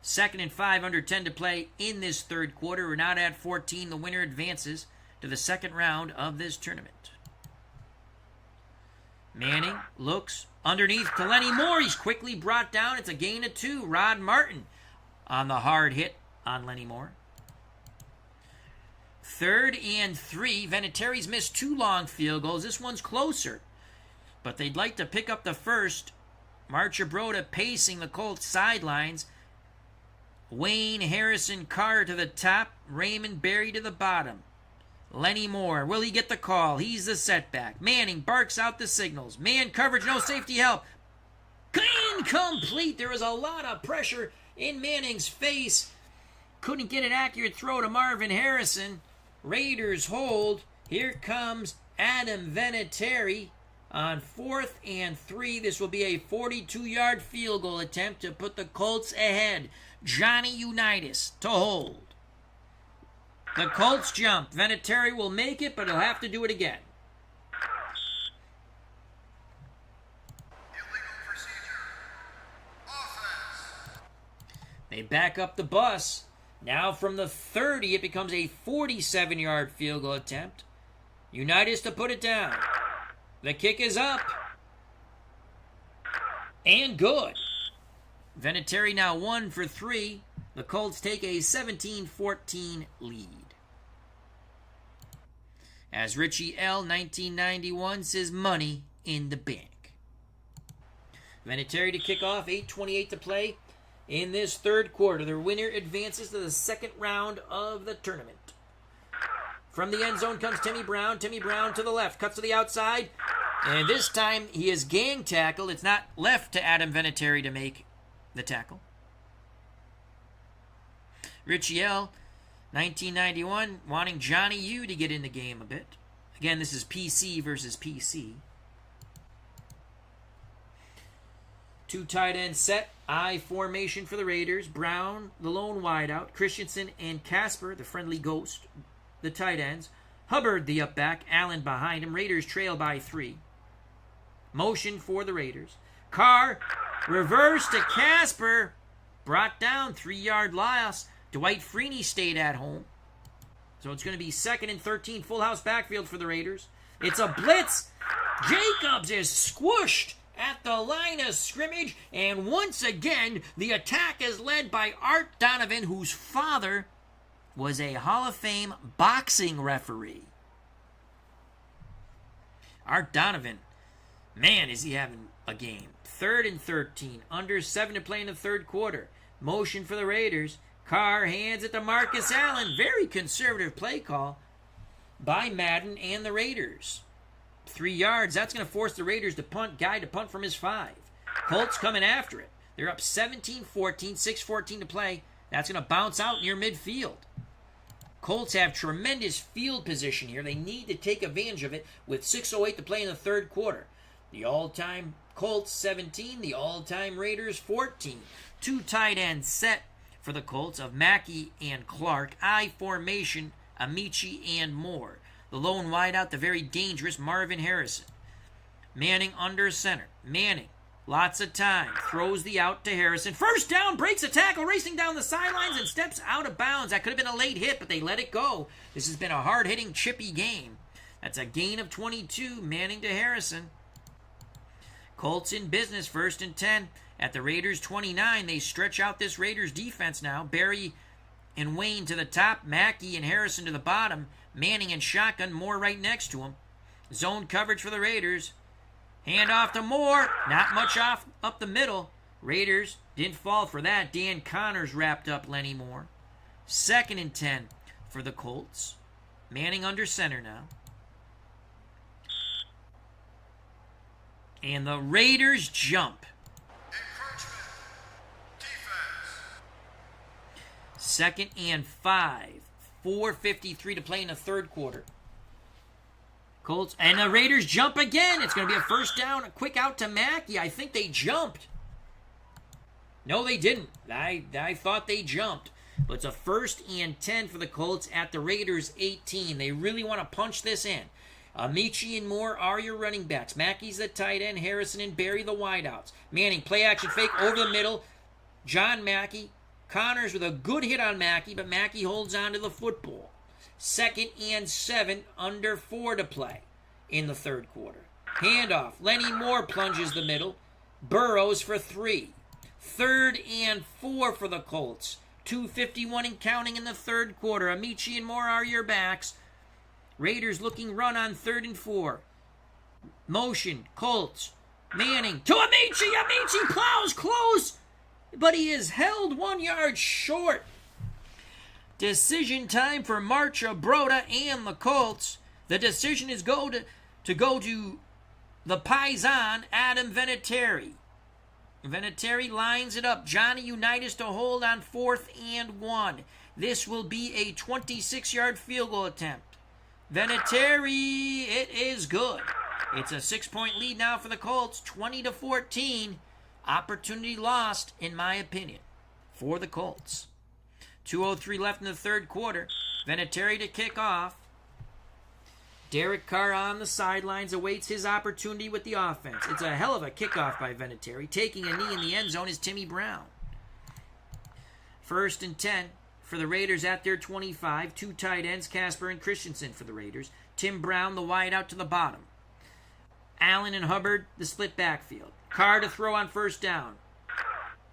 Speaker 1: 2nd and 5, under 10 to play in this third quarter. We're not at 14. The winner advances to the second round of this tournament. Manning looks underneath to Lenny Moore. He's quickly brought down. It's a gain of 2. Rod Martin on the hard hit on Lenny Moore. 3rd and 3. Vinatieri's missed 2 long field goals. This one's closer, but they'd like to pick up the first. Marchibroda pacing the Colts sidelines. Wayne, Harrison, Carr to the top. Raymond Berry to the bottom. Lenny Moore, will he get the call? He's the setback. Manning barks out the signals. Man coverage, no safety help. Incomplete. There was a lot of pressure in Manning's face. Couldn't get an accurate throw to Marvin Harrison. Raiders hold. Here comes Adam Vinatieri on 4th and 3. This will be a 42-yard field goal attempt to put the Colts ahead. Johnny Unitas to hold. The Colts jump. Vinatieri will make it, but he'll have to do it again.
Speaker 2: Illegal procedure. Offense.
Speaker 1: They back up the bus. Now from the 30, it becomes a 47-yard field goal attempt. Unitas to put it down. The kick is up. And good. Vinatieri now 1 for 3. The Colts take a 17-14 lead. As Richie L. 1991 says, money in the bank. Vinatieri to kick off, 8:28 to play in this third quarter. The winner advances to the second round of the tournament. From the end zone comes Timmy Brown. Timmy Brown to the left, cuts to the outside. And this time he is gang tackled. It's not left to Adam Vinatieri to make the tackle. Richie L., 1991, wanting Johnny U to get in the game a bit. Again, this is PC versus PC. 2 tight end set. I formation for the Raiders. Brown, the lone wideout. Christensen and Casper, the friendly ghost, the tight ends. Hubbard, the up back. Allen behind him. Raiders trail by 3. Motion for the Raiders. Carr, reverse to Casper. Brought down, 3-yard loss. Dwight Freeney stayed at home. So it's going to be 2nd and 13, full house backfield for the Raiders. It's a blitz. Jacobs is squished at the line of scrimmage. And once again, the attack is led by Art Donovan, whose father was a Hall of Fame boxing referee. Art Donovan, man, is he having a game. 3rd and 13, under 7 to play in the third quarter. Motion for the Raiders. Carr hands it to Marcus Allen. Very conservative play call by Madden and the Raiders. 3 yards. That's going to force the Raiders to punt. Guy to punt from his 5. Colts coming after it. They're up 17-14, 6:14 to play. That's going to bounce out near midfield. Colts have tremendous field position here. They need to take advantage of it with 6:08 to play in the third quarter. The all-time Colts 17, the all-time Raiders 14. 2 tight ends set for the Colts of Mackey and Clark. I formation, Amici and Moore. The lone wideout, the very dangerous Marvin Harrison. Manning under center. Manning, lots of time. Throws the out to Harrison. First down, breaks a tackle, racing down the sidelines and steps out of bounds. That could have been a late hit, but they let it go. This has been a hard-hitting, chippy game. That's a gain of 22. Manning to Harrison. Colts in business, 1st and 10. At the Raiders 29, they stretch out this Raiders defense now. Berry and Wayne to the top. Mackey and Harrison to the bottom. Manning and shotgun. Moore right next to him. Zone coverage for the Raiders. Hand off to Moore. Not much off up the middle. Raiders didn't fall for that. Dan Connors wrapped up Lenny Moore. 2nd and 10 for the Colts. Manning under center now. And the Raiders jump. 2nd and 5. 4:53 to play in the third quarter. Colts, and the Raiders jump again. It's going to be a first down, a quick out to Mackey. I think they jumped. No, they didn't. I thought they jumped. But it's a 1st and 10 for the Colts at the Raiders 18. They really want to punch this in. Amici and Moore are your running backs. Mackey's the tight end. Harrison and Barry the wideouts. Manning, play action fake over the middle. John Mackey. Connors with a good hit on Mackey, but Mackey holds on to the football. 2nd and 7, under 4 to play in the third quarter. Handoff. Lenny Moore plunges the middle. Burrows for 3. 3rd and 4 for the Colts. 2:51 and counting in the third quarter. Amici and Moore are your backs. Raiders looking run on 3rd and 4. Motion. Colts. Manning to Amici. Amici plows close, but he is held 1 yard short. Decision time for Marcia Broda and the Colts. The decision is go to the Paisan, Adam Vinatieri. Vinatieri lines it up. Johnny Unitas to hold on 4th and 1. This will be a 26-yard field goal attempt. Vinatieri, it is good. It's a 6-point lead now for the Colts, 20-14. Opportunity lost, in my opinion, for the Colts. 2:03 left in the third quarter. Vinatieri to kick off. Derek Carr on the sidelines awaits his opportunity with the offense. It's a hell of a kickoff by Vinatieri. Taking a knee in the end zone is Timmy Brown. 1st and 10 for the Raiders at their 25. 2 tight ends, Casper and Christensen for the Raiders. Tim Brown, the wide out to the bottom. Allen and Hubbard, the split backfield. Carr to throw on 1st down.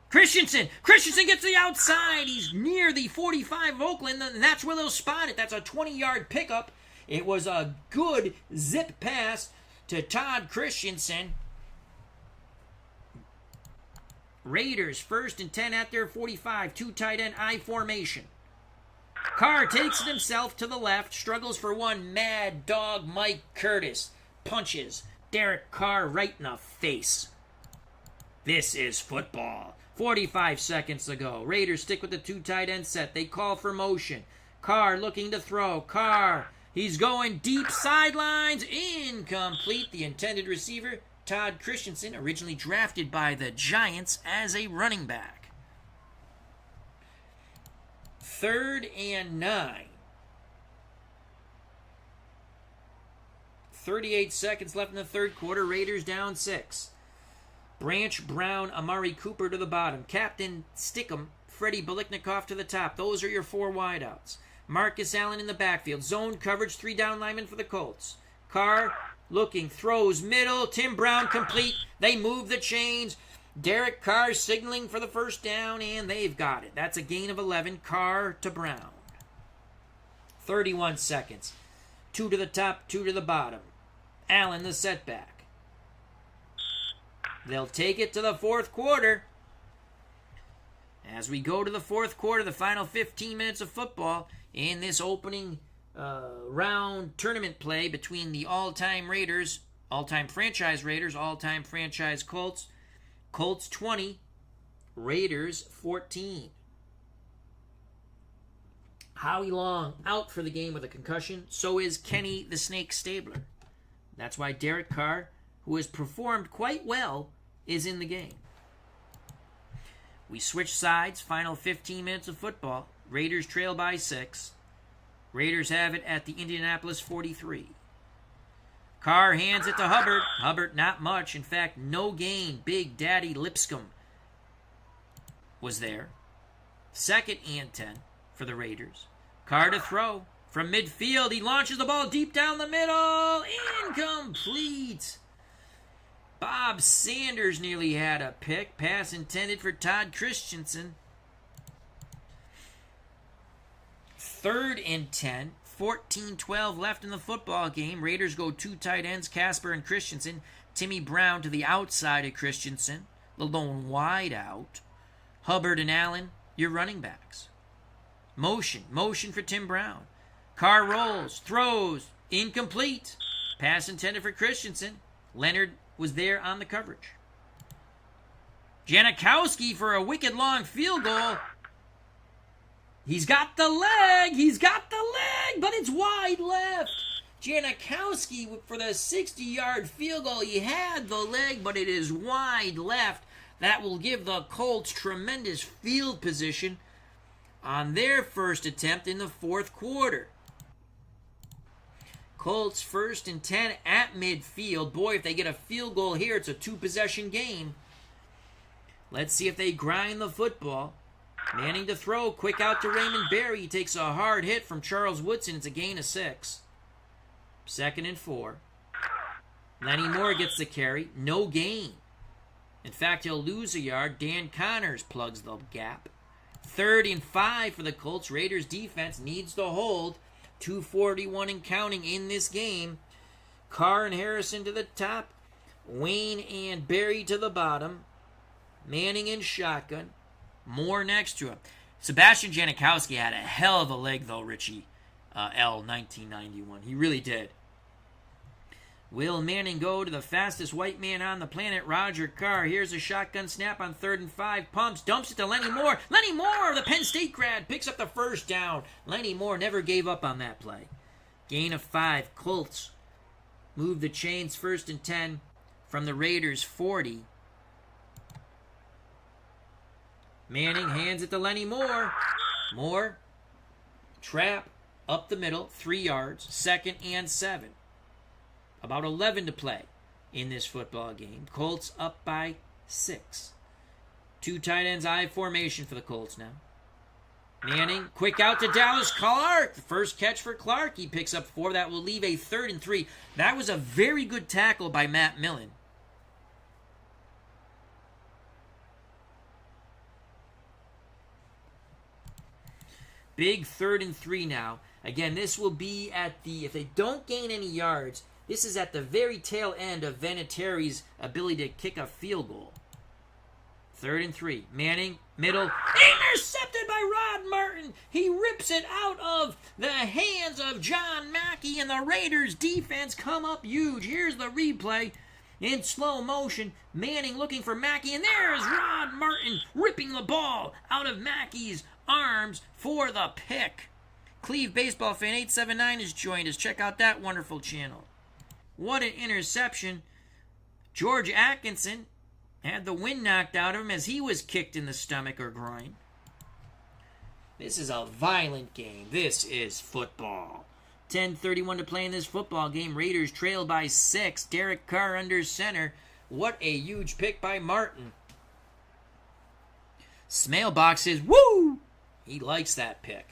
Speaker 1: Christensen gets to the outside. He's near the 45 of Oakland, and that's where they'll spot it. That's a 20-yard pickup. It was a good zip pass to Todd Christensen. Raiders 1st and 10 at their 45. 2 tight end I formation. Carr takes it himself to the left. Struggles for one. Mad Dog Mike Curtis punches Derek Carr right in the face. This is football. 45 seconds to go. Raiders stick with the 2 tight end set. They call for motion. Carr looking to throw. Carr, he's going deep sidelines. Incomplete. The intended receiver, Todd Christensen, originally drafted by the Giants as a running back. 3rd and 9. 38 seconds left in the third quarter. Raiders down 6. Branch, Brown, Amari Cooper to the bottom. Captain Stickum, Freddie Biliknikoff to the top. Those are your 4 wideouts. Marcus Allen in the backfield. Zone coverage, 3 down linemen for the Colts. Carr looking, throws middle. Tim Brown complete. They move the chains. Derek Carr signaling for the 1st down, and they've got it. That's a gain of 11. Carr to Brown. 31 seconds. 2 to the top, 2 to the bottom. Allen the setback. They'll take it to the 4th quarter. As we go to the 4th quarter, the final 15 minutes of football in this opening round tournament play between the all-time Raiders, all-time franchise Raiders, all-time franchise Colts. Colts 20, Raiders 14. Howie Long out for the game with a concussion. So is Kenny the Snake Stabler. That's why Derek Carr, who has performed quite well, is in the game. We switch sides. Final 15 minutes of football. Raiders trail by 6. Raiders have it at the Indianapolis 43. Carr hands it to Hubbard. Hubbard not much. In fact, no gain. Big Daddy Lipscomb was there. 2nd and 10 for the Raiders. Carr to throw. From midfield, he launches the ball deep down the middle. Incomplete. Bob Sanders nearly had a pick. Pass intended for Todd Christensen. 3rd and 10. 14-12 left in the football game. Raiders go 2 tight ends, Casper and Christensen. Timmy Brown to the outside of Christensen. The lone wide out. Hubbard and Allen, your running backs. Motion for Tim Brown. Carr rolls, throws, incomplete. Pass intended for Christensen. Leonard was there on the coverage. Janikowski for a wicked long field goal. He's got the leg. He's got the leg, but it's wide left. Janikowski for the 60-yard field goal. He had the leg, but it is wide left. That will give the Colts tremendous field position on their first attempt in the fourth quarter. Colts 1st and 10 at midfield. Boy, if they get a field goal here, it's a 2-possession game. Let's see if they grind the football. Manning to throw. Quick out to Raymond Berry. He takes a hard hit from Charles Woodson. It's a gain of 6. 2nd and 4. Lenny Moore gets the carry. No gain. In fact, he'll lose a yard. Dan Connors plugs the gap. 3rd and 5 for the Colts. Raiders defense needs to hold. 2:41 and counting in this game. Carr and Harrison to the top. Wayne and Berry to the bottom. Manning in shotgun. Moore next to him. Sebastian Janikowski had a hell of a leg, though, Richie. 1991. He really did. Will Manning go to the fastest white man on the planet, Roger Carr? Here's a shotgun snap on 3rd and 5. Pumps, dumps it to Lenny Moore. Lenny Moore, the Penn State grad, picks up the first down. Lenny Moore never gave up on that play. Gain of 5. Colts move the chains 1st and 10 from the Raiders' 40. Manning hands it to Lenny Moore. Moore, trap, up the middle, 3 yards, 2nd and 7. About 11 to play in this football game. Colts up by 6. 2 tight ends, I formation for the Colts now. Manning, quick out to Dallas Clark. The first catch for Clark. He picks up 4. That will leave a 3rd and 3. That was a very good tackle by Matt Millen. Big 3rd and 3 now. Again, this will be at the, if they don't gain any yards, this is at the very tail end of Vinatieri's ability to kick a field goal. 3rd and 3. Manning, middle, intercepted by Rod Martin. He rips it out of the hands of John Mackey, and the Raiders defense come up huge. Here's the replay in slow motion. Manning looking for Mackey, and there's Rod Martin ripping the ball out of Mackey's arms for the pick. Cleve Baseball Fan 879 has joined us. Check out that wonderful channel. What an interception. George Atkinson had the wind knocked out of him as he was kicked in the stomach or groin. This is a violent game. This is football. 10:31 to play in this football game. Raiders trail by 6. Derek Carr under center. What a huge pick by Martin. Smailbox says, woo! He likes that pick.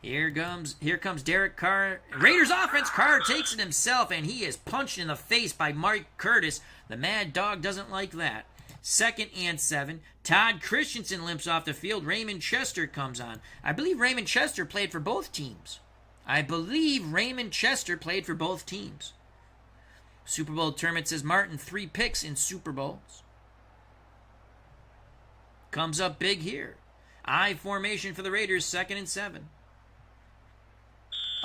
Speaker 1: Here comes Derek Carr. Raiders offense. Carr takes it himself, and he is punched in the face by Mike Curtis. The Mad Dog doesn't like that. 2nd and 7. Todd Christensen limps off the field. Raymond Chester comes on. I believe Raymond Chester played for both teams. Super Bowl tournament says Martin 3 picks in Super Bowls. Comes up big here. I formation for the Raiders, 2nd and 7.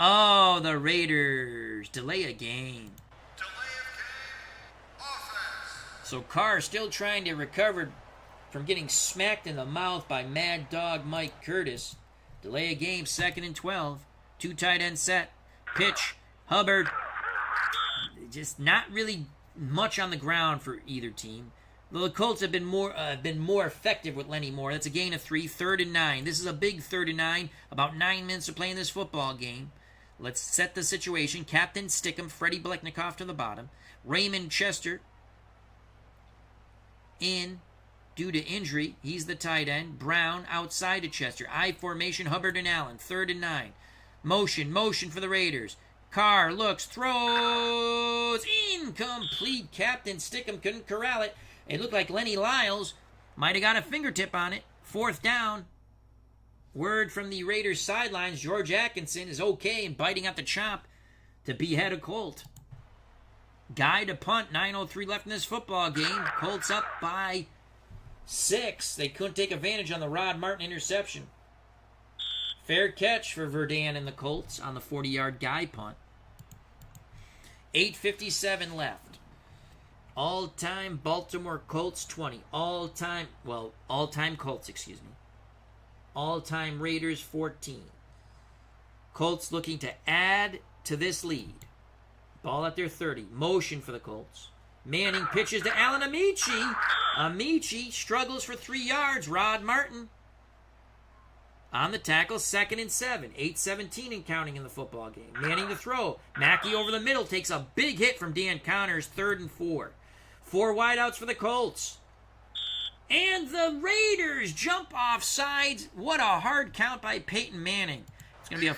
Speaker 1: Oh, the Raiders delay a game.
Speaker 2: Delay of game. Offense.
Speaker 1: So Carr still trying to recover from getting smacked in the mouth by Mad Dog Mike Curtis. Delay a game, 2nd and 12. 2 tight end set. Pitch. Hubbard. Just not really much on the ground for either team. Though the Colts have been more effective with Lenny Moore. That's a gain of 3. 3rd and 9. This is a big 3rd and 9. About 9 minutes to play in this football game. Let's set the situation. Captain Stickum, Freddie Blechnikov to the bottom. Raymond Chester in due to injury. He's the tight end. Brown outside of Chester. I formation, Hubbard and Allen. 3rd and 9. Motion for the Raiders. Carr looks, throws, incomplete. Captain Stickum couldn't corral it. It looked like Lenny Lyles might have got a fingertip on it. 4th down. Word from the Raiders sidelines, George Atkinson is okay and biting out the chop to behead a Colt. Guy to punt, 9:03 left in this football game. Colts up by 6. They couldn't take advantage on the Rod Martin interception. Fair catch for Verdun and the Colts on the 40-yard guy punt. 8:57 left. All-time Baltimore Colts 20. All-time Colts, excuse me. All-time Raiders 14. Colts looking to add to this lead. Ball at their 30. Motion for the Colts. Manning pitches to Allen Amici. Amici struggles for 3 yards. Rod Martin on the tackle, 2nd and 7. 8:17 and counting in the football game. Manning to throw. Mackey over the middle takes a big hit from Dan Connors, 3rd and 4. 4 wideouts for the Colts. And the Raiders jump off sides. What a hard count by Peyton Manning. It's going to be a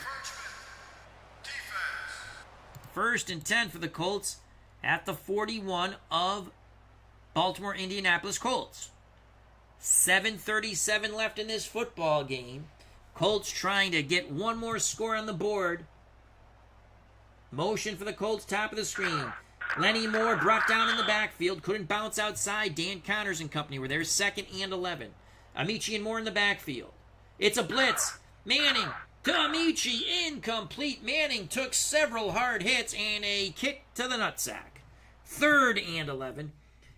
Speaker 1: first and 10 for the Colts at the 41 of Baltimore Indianapolis Colts. 7:37 left in this football game. Colts trying to get one more score on the board. Motion for the Colts, top of the screen. Lenny Moore brought down in the backfield. Couldn't bounce outside. Dan Connors and company were there, 2nd and 11. Amici and Moore in the backfield. It's a blitz. Manning to Amici, incomplete. Manning took several hard hits and a kick to the nutsack. 3rd and 11.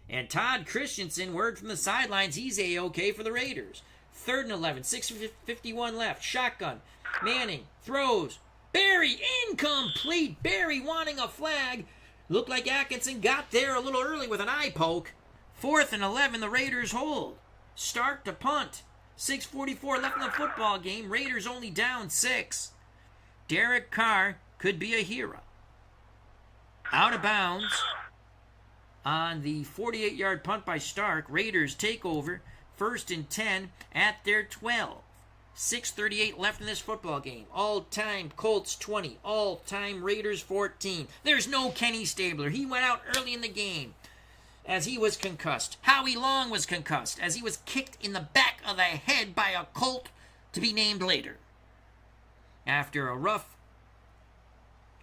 Speaker 1: And Todd Christensen, word from the sidelines, he's A-OK for the Raiders. 3rd and 11, 6:51 left. Shotgun. Manning throws. Barry, incomplete. Barry wanting a flag. Looked like Atkinson got there a little early with an eye poke. 4th and 11, the Raiders hold. Start to punt. 6:44 left in the football game. Raiders only down 6. Derek Carr could be a hero. Out of bounds on the 48-yard punt by Stark. Raiders take over. 1st and 10 at their 12. 6:38 left in this football game. All-time Colts 20. All-time Raiders 14. There's no Kenny Stabler. He went out early in the game as he was concussed. Howie Long was concussed as he was kicked in the back of the head by a Colt to be named later after a rough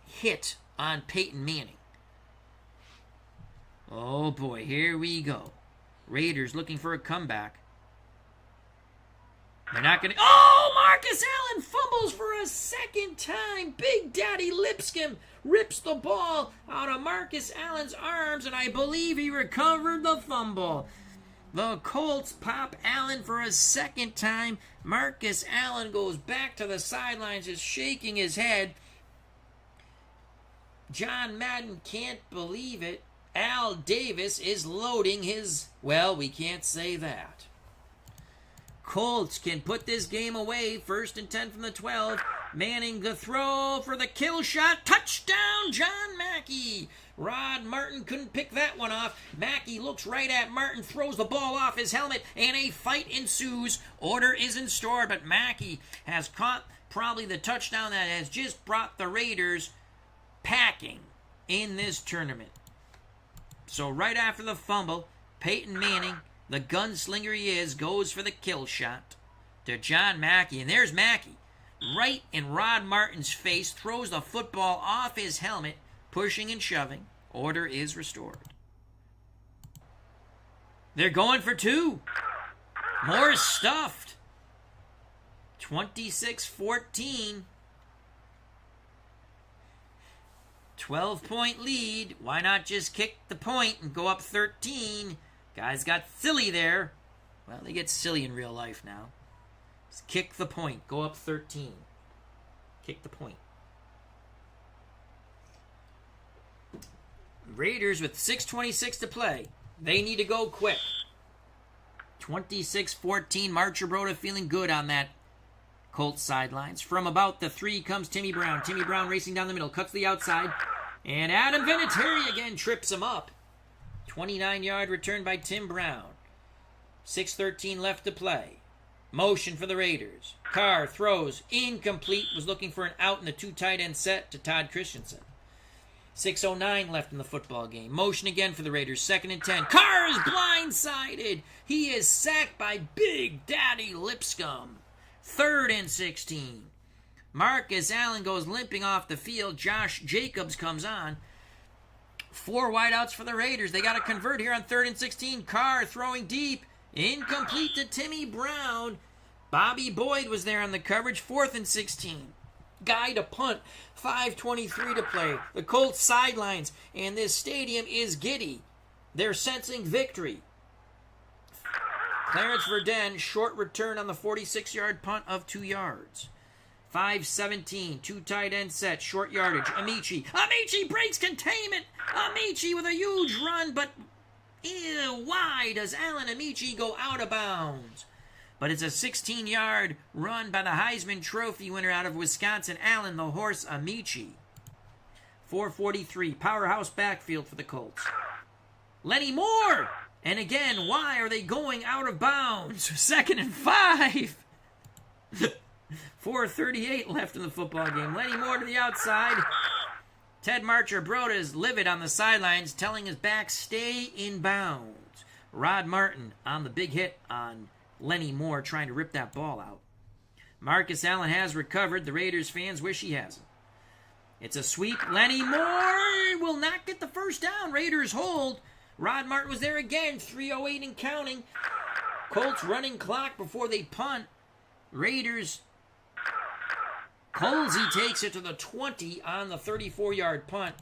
Speaker 1: hit on Peyton Manning. Oh boy, here we go. Raiders looking for a comeback. They're not going to... Oh, Marcus Allen fumbles for a 2nd time. Big Daddy Lipscomb rips the ball out of Marcus Allen's arms, and I believe he recovered the fumble. The Colts pop Allen for a 2nd time. Marcus Allen goes back to the sidelines, just shaking his head. John Madden can't believe it. Al Davis is loading his... Well, we can't say that. Colts can put this game away. 1st and 10 from the 12. Manning the throw for the kill shot. Touchdown, John Mackey. Rod Martin couldn't pick that one off. Mackey looks right at Martin, throws the ball off his helmet, and a fight ensues. Order is in store, but Mackey has caught probably the touchdown that has just brought the Raiders packing in this tournament. So right after the fumble, Peyton Manning, the gunslinger he is, goes for the kill shot to John Mackey. And there's Mackey, right in Rod Martin's face, throws the football off his helmet, pushing and shoving. Order is restored. They're going for 2. More stuffed. 26-14. 12-point lead. Why not just kick the point and go up 13? Guys got silly there. Well, they get silly in real life now. Just kick the point. Go up 13. Kick the point. Raiders with 6:26 to play. They need to go quick. 26-14. Marcher Broda feeling good on that Colts sidelines. From about the 3 comes Timmy Brown. Timmy Brown racing down the middle. Cuts the outside. And Adam Vinatieri again trips him up. 29-yard return by Tim Brown. 6:13 left to play. Motion for the Raiders. Carr throws. Incomplete. Was looking for an out in the 2 tight end set to Todd Christensen. 6:09 left in the football game. Motion again for the Raiders. 2nd and 10. Carr is blindsided. He is sacked by Big Daddy Lipscomb. 3rd and 16. Marcus Allen goes limping off the field. Josh Jacobs comes on. 4 wideouts for the Raiders. They got to convert here on 3rd and 16. Carr throwing deep. Incomplete to Timmy Brown. Bobby Boyd was there on the coverage. 4th and 16. Guy to punt. 5:23 to play. The Colts sidelines. And this stadium is giddy. They're sensing victory. Clarence Verdun, short return on the 46-yard punt of 2 yards. 5-17, 2 tight end set, short yardage. Amici breaks containment. Amici with a huge run, but why does Alan Amici go out of bounds? But it's a 16-yard run by the Heisman Trophy winner out of Wisconsin, Alan the Horse Amici. 4:43, powerhouse backfield for the Colts. Lenny Moore! And again, why are they going out of bounds? 2nd and 5. 4:38 left in the football game. Lenny Moore to the outside. Ted Marcher-Broda is livid on the sidelines, telling his back, stay in bounds. Rod Martin on the big hit on Lenny Moore, trying to rip that ball out. Marcus Allen has recovered. The Raiders fans wish he hasn't. It's a sweep. Lenny Moore will not get the first down. Raiders hold. Rod Martin was there again. 3:08 and counting. Colts running clock before they punt. Raiders. Colsey takes it to the 20 on the 34-yard punt.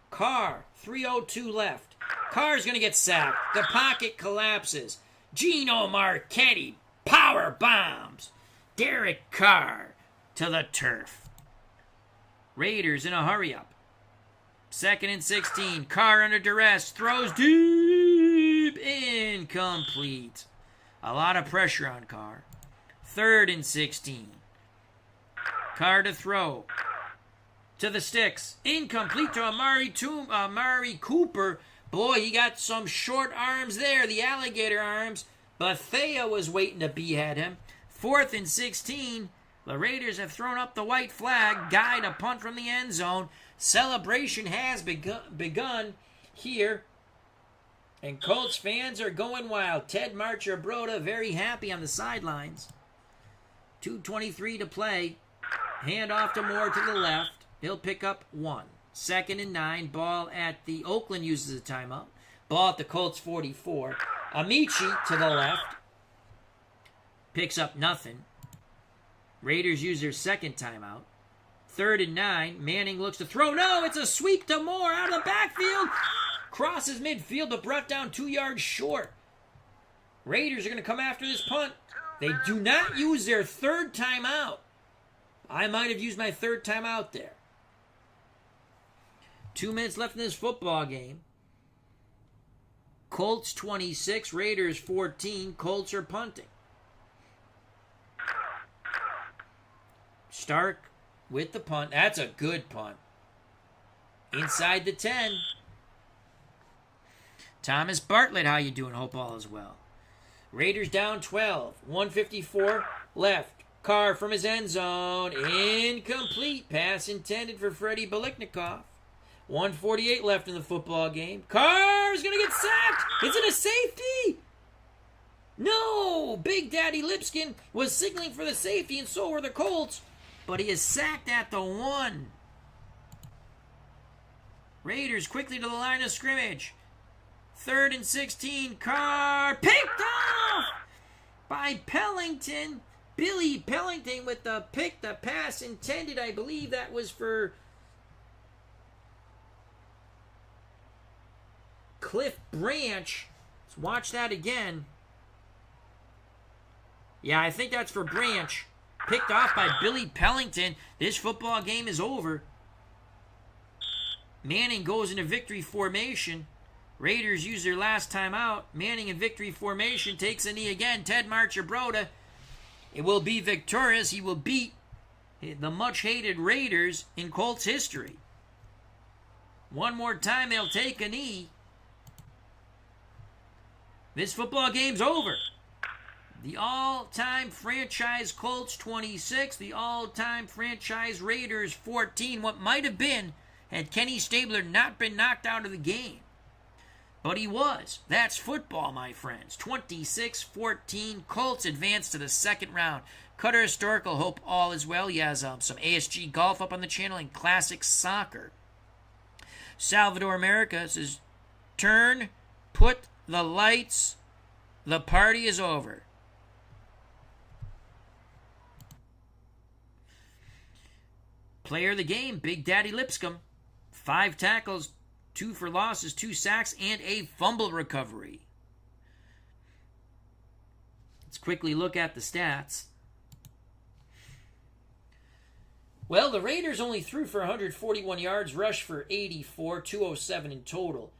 Speaker 1: Carr, 3:02 left. Carr's going to get sacked. The pocket collapses. Gino Marchetti power bombs. Derek Carr to the turf. Raiders in a hurry-up. 2nd and 16. Carr under duress. Throws deep. Incomplete. A lot of pressure on Carr. 3rd and 16. Carr to throw. To the sticks. Incomplete to Amari Cooper. Boy, he got some short arms there. The alligator arms. But Thea was waiting to behead him. 4th and 16. The Raiders have thrown up the white flag. Guy to punt from the end zone. Celebration has begun here. And Colts fans are going wild. Ted Marcher-Broda very happy on the sidelines. 2:23 to play. Hand off to Moore to the left. He'll pick up 1. 2nd and 9. Ball at the Oakland uses a timeout. Ball at the Colts 44. Amici to the left. Picks up nothing. Raiders use their 2nd timeout. 3rd and 9. Manning looks to throw. No, it's a sweep to Moore out of the backfield. Crosses midfield, but brought down 2 yards short. Raiders are going to come after this punt. They do not use their 3rd timeout. I might have used my 3rd timeout there. 2 minutes left in this football game. Colts 26, Raiders 14. Colts are punting. Stark with the punt. That's a good punt. Inside the 10. Thomas Bartlett, how you doing? Hope all is well. Raiders down 12. 1:54 left. Carr from his end zone. Incomplete. Pass intended for Freddie Biliknikoff. 1:48 left in the football game. Carr's going to get sacked. Is it a safety? No. Big Daddy Lipskin was signaling for the safety, and so were the Colts. But he is sacked at the 1. Raiders quickly to the line of scrimmage. 3rd and 16. Carr picked off by Pellington. Billy Pellington with the pick. The pass intended, I believe that was for Cliff Branch. Let's watch that again. Yeah, I think that's for Branch. Picked off by Billy Pellington. This football game is over. Manning goes into victory formation. Raiders use their last timeout. Manning in victory formation takes a knee again. Ted Marcher-Broda, it will be victorious. He will beat the much-hated Raiders in Colts history. One more time, they'll take a knee. This football game's over. The all-time franchise Colts 26, the all-time franchise Raiders 14. What might have been had Kenny Stabler not been knocked out of the game. But he was. That's football, my friends. 26-14. Colts advance to the 2nd round. Cutter Historical, hope all is well. He has some ASG golf up on the channel and classic soccer. Salvador America says, turn, put the lights, the party is over. Player of the game, Big Daddy Lipscomb. 5 tackles, 2 for losses, 2 sacks, and a fumble recovery. Let's quickly look at the stats. Well, the Raiders only threw for 141 yards, rushed for 84, 207 in total.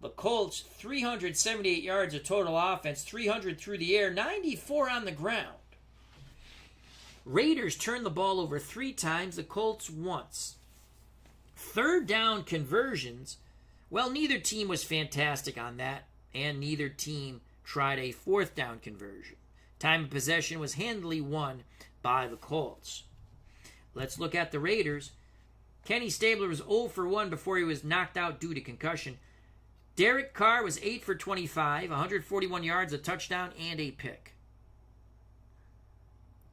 Speaker 1: The Colts, 378 yards of total offense, 300 through the air, 94 on the ground. Raiders turned the ball over 3 times, the Colts once. Third down conversions, well, neither team was fantastic on that, and neither team tried a fourth down conversion. Time of possession was handily won by the Colts. Let's look at the Raiders. Kenny Stabler was 0 for 1 before he was knocked out due to concussion. Derek Carr was 8 for 25, 141 yards, a touchdown, and a pick.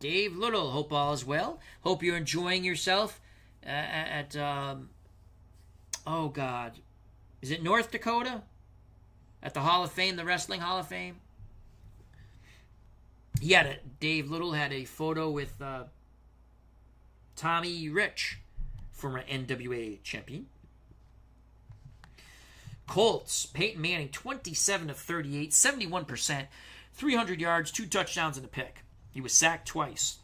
Speaker 1: Dave Little, hope all is well. Hope you're enjoying yourself oh God, is it North Dakota? At the Hall of Fame, the Wrestling Hall of Fame? Dave Little had a photo with Tommy Rich, former NWA champion. Colts, Peyton Manning, 27 of 38, 71%, 300 yards, 2 touchdowns, and a pick. He was sacked twice.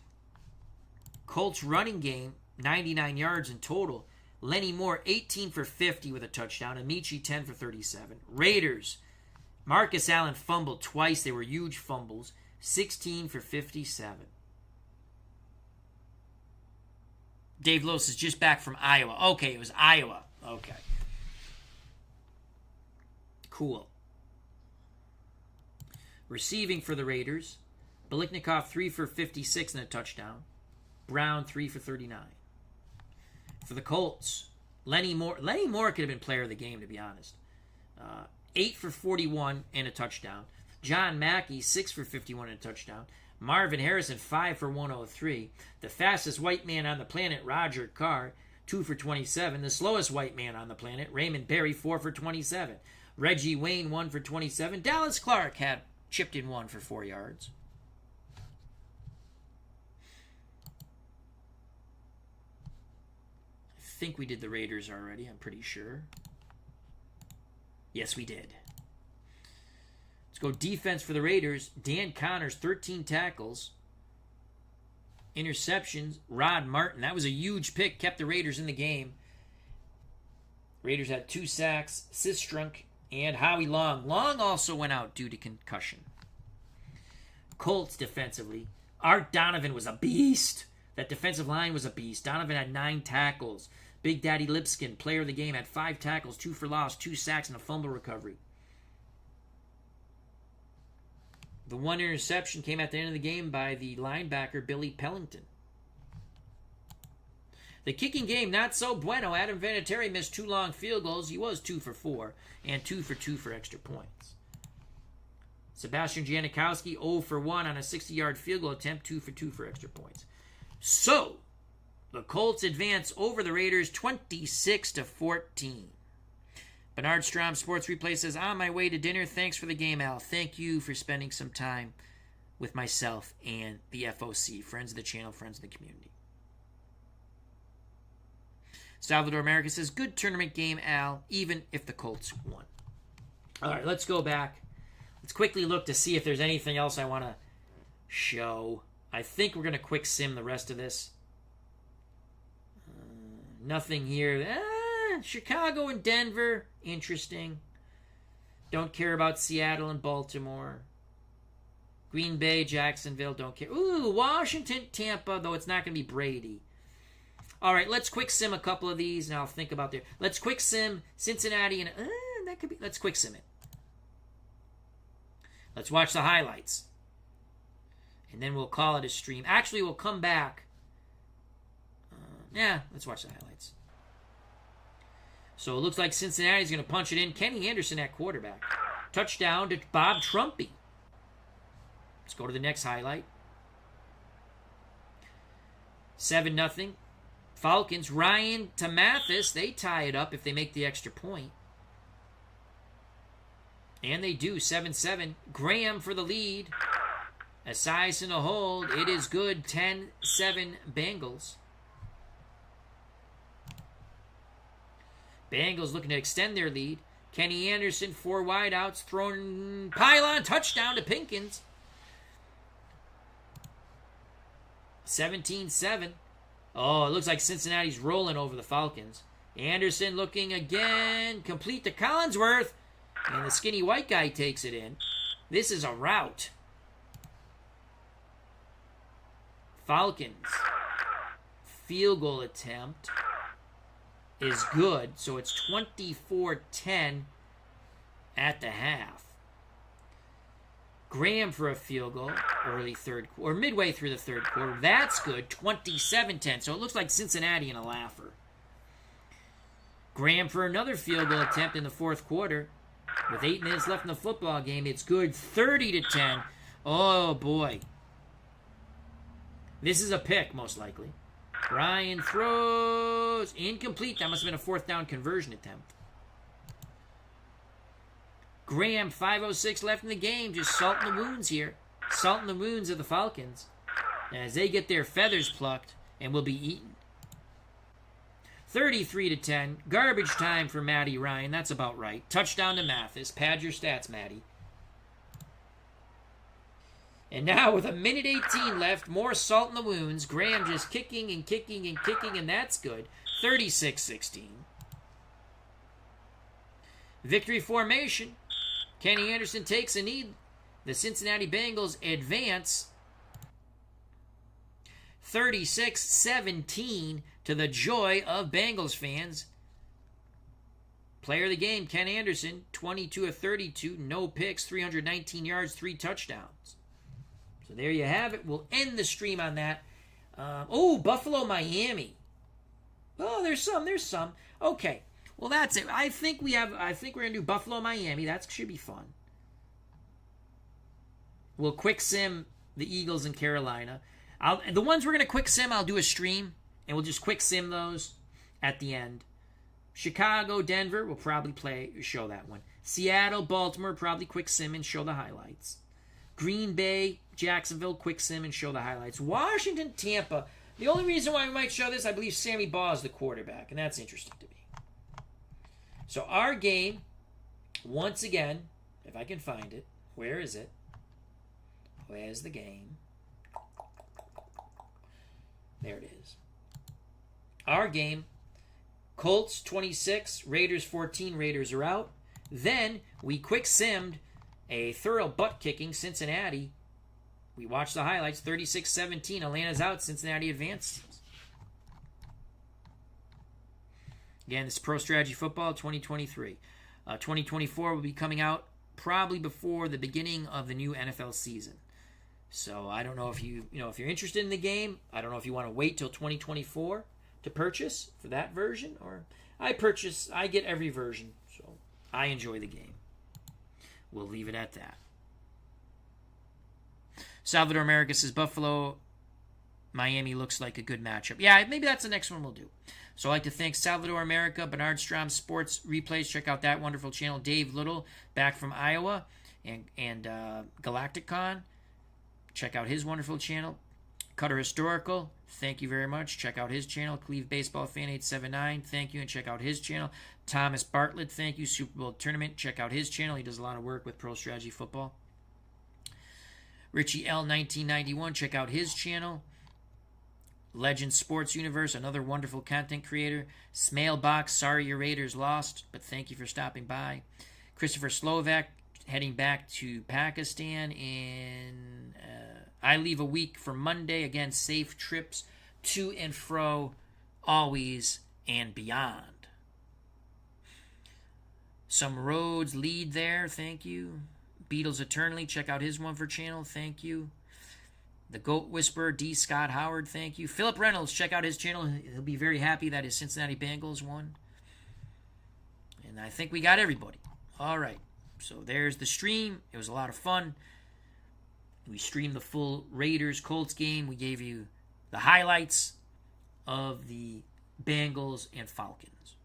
Speaker 1: Colts running game, 99 yards in total. Lenny Moore, 18 for 50 with a touchdown. Amici, 10 for 37. Raiders, Marcus Allen fumbled twice. They were huge fumbles. 16 for 57. Dave Lewis is just back from Iowa. Okay, it was Iowa. Okay. Cool. Receiving for the Raiders, Biliknikov 3 for 56 and a touchdown. Brown 3 for 39. For the Colts, Lenny Moore could have been player of the game, to be honest. 8 for 41 and a touchdown. John Mackey 6 for 51 and a touchdown. Marvin Harrison 5 for 103. The fastest white man on the planet, Roger Carr, 2 for 27. The slowest white man on the planet, Raymond Berry, 4 for 27. Reggie Wayne, 1 for 27. Dallas Clark had chipped in 1 for 4 yards. I think we did the Raiders already, I'm pretty sure. Yes, we did. Let's go defense for the Raiders. Dan Connors, 13 tackles. Interceptions. Rod Martin, that was a huge pick, kept the Raiders in the game. Raiders had 2 sacks. Sistrunk and Howie Long. Long also went out due to concussion. Colts defensively. Art Donovan was a beast. That defensive line was a beast. Donovan had 9 tackles. Big Daddy Lipskin, player of the game, had 5 tackles, 2 for loss, 2 sacks, and a fumble recovery. The 1 interception came at the end of the game by the linebacker, Billy Pellington. The kicking game, not so bueno. Adam Vinatieri missed 2 long field goals. He was 2 for 4, and 2 for 2 for extra points. Sebastian Janikowski, 0 for 1 on a 60-yard field goal attempt, 2 for 2 for extra points. So, the Colts advance over the Raiders 26-14. Bernard Strom Sports Replay says, on my way to dinner. Thanks for the game, Al. Thank you for spending some time with myself and the FOC. Friends of the channel, friends of the community. Salvador America says, good tournament game, Al, even if the Colts won. All right, let's go back. Let's quickly look to see if there's anything else I want to show. I think we're going to quick sim the rest of this. Nothing here. Chicago and Denver, interesting. Don't care about Seattle and Baltimore. Green Bay, Jacksonville, don't care. Ooh, Washington, Tampa, though it's not going to be Brady. All right, let's quick sim a couple of these, and I'll think about there. Let's quick sim Cincinnati, and that could be. Let's quick sim it. Let's watch the highlights, and then we'll call it a stream. Actually, we'll come back. Let's watch the highlights. So it looks like Cincinnati's going to punch it in. Kenny Anderson at quarterback. Touchdown to Bob Trumpy. Let's go to the next highlight. 7-0. Falcons. Ryan to Mathis. They tie it up if they make the extra point. And they do. 7-7. Graham for the lead. Esiason a hold. It is good. 10-7 Bengals. Bengals looking to extend their lead. Kenny Anderson, 4 wideouts, thrown pylon, touchdown to Pinkins. 17-7. Oh, it looks like Cincinnati's rolling over the Falcons. Anderson looking again. Complete to Collinsworth. And the skinny white guy takes it in. This is a rout. Falcons. Field goal attempt is good. So it's 24-10 at the half. Graham for a field goal early third or midway through the third quarter. That's good. 27-10. So it looks like Cincinnati in a laugher. Graham for another field goal attempt in the fourth quarter. With 8 minutes left in the football game, it's good. 30-10. Oh boy. This is a pick, most likely. Ryan throws incomplete. That must have been a fourth down conversion attempt. Graham, 5:06 left in the game, just salting the wounds here. Salting the wounds of the Falcons as they get their feathers plucked and will be eaten. 33-10. Garbage time for Matty Ryan. That's about right. Touchdown to Mathis. Pad your stats, Matty. And now with 1:18 left, more salt in the wounds. Graham just kicking and kicking and kicking, and that's good. 36-16. Victory formation. Kenny Anderson takes a knee. The Cincinnati Bengals advance 36-17 to the joy of Bengals fans. Player of the game, Ken Anderson, 22 of 32, no picks, 319 yards, 3 touchdowns. So there you have it. We'll end the stream on that. Buffalo, Miami. Oh, there's some. Okay. Well, that's it. I think we're going to do Buffalo, Miami. That should be fun. We'll quick sim the Eagles in Carolina. The ones we're going to quick sim, I'll do a stream, and we'll just quick sim those at the end. Chicago, Denver, we'll probably show that one. Seattle, Baltimore, probably quick sim and show the highlights. Green Bay, Jacksonville, quick sim and show the highlights. Washington, Tampa. The only reason why we might show this, I believe Sammy Baugh is the quarterback, and that's interesting to me. So our game, once again, if I can find it, where is it? Where's the game? There it is. Our game, Colts 26, Raiders 14, Raiders are out. Then we quick simmed a thorough butt-kicking Cincinnati. We watched the highlights, 36-17, Atlanta's out, Cincinnati advances. Again, this is Pro Strategy Football 2023. 2024 will be coming out probably before the beginning of the new NFL season. So I don't know if if you're interested in the game. I don't know if you want to wait till 2024 to purchase for that version, or I get every version, so I enjoy the game. We'll leave it at that. Salvador America says Buffalo, Miami looks like a good matchup. Yeah, maybe that's the next one we'll do. So I'd like to thank Salvador America, Bernard Strom Sports Replays. Check out that wonderful channel. Dave Little, back from Iowa, and Galacticon. Check out his wonderful channel. Cutter Historical, thank you very much. Check out his channel. Cleve Baseball Fan 879, thank you, and check out his channel. Thomas Bartlett, thank you. Super Bowl Tournament, check out his channel. He does a lot of work with Pro Strategy Football. Richie L 1991, check out his channel. Legend Sports Universe, another wonderful content creator. Smailbox, sorry your Raiders lost, but thank you for stopping by. Christopher Slovak, heading back to Pakistan, and I leave a week for Monday. Again, safe trips to and fro, always and beyond. Some roads lead there, thank you. Beatles Eternally, check out his one for channel, thank you. The Goat Whisperer, D. Scott Howard, thank you. Philip Reynolds, check out his channel. He'll be very happy that his Cincinnati Bengals won. And I think we got everybody. All right. So there's the stream. It was a lot of fun. We streamed the full Raiders-Colts game. We gave you the highlights of the Bengals and Falcons.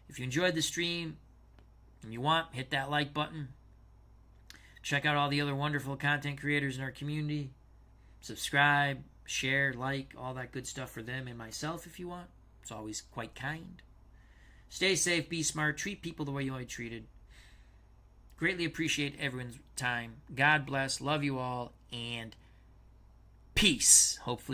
Speaker 1: If you enjoyed the stream and you want, hit that like button. Check out all the other wonderful content creators in our community. Subscribe, share, like, all that good stuff for them and myself if you want. It's always quite kind. Stay safe, be smart, treat people the way you want to be treated. Greatly appreciate everyone's time. God bless, love you all, and peace. Hopefully.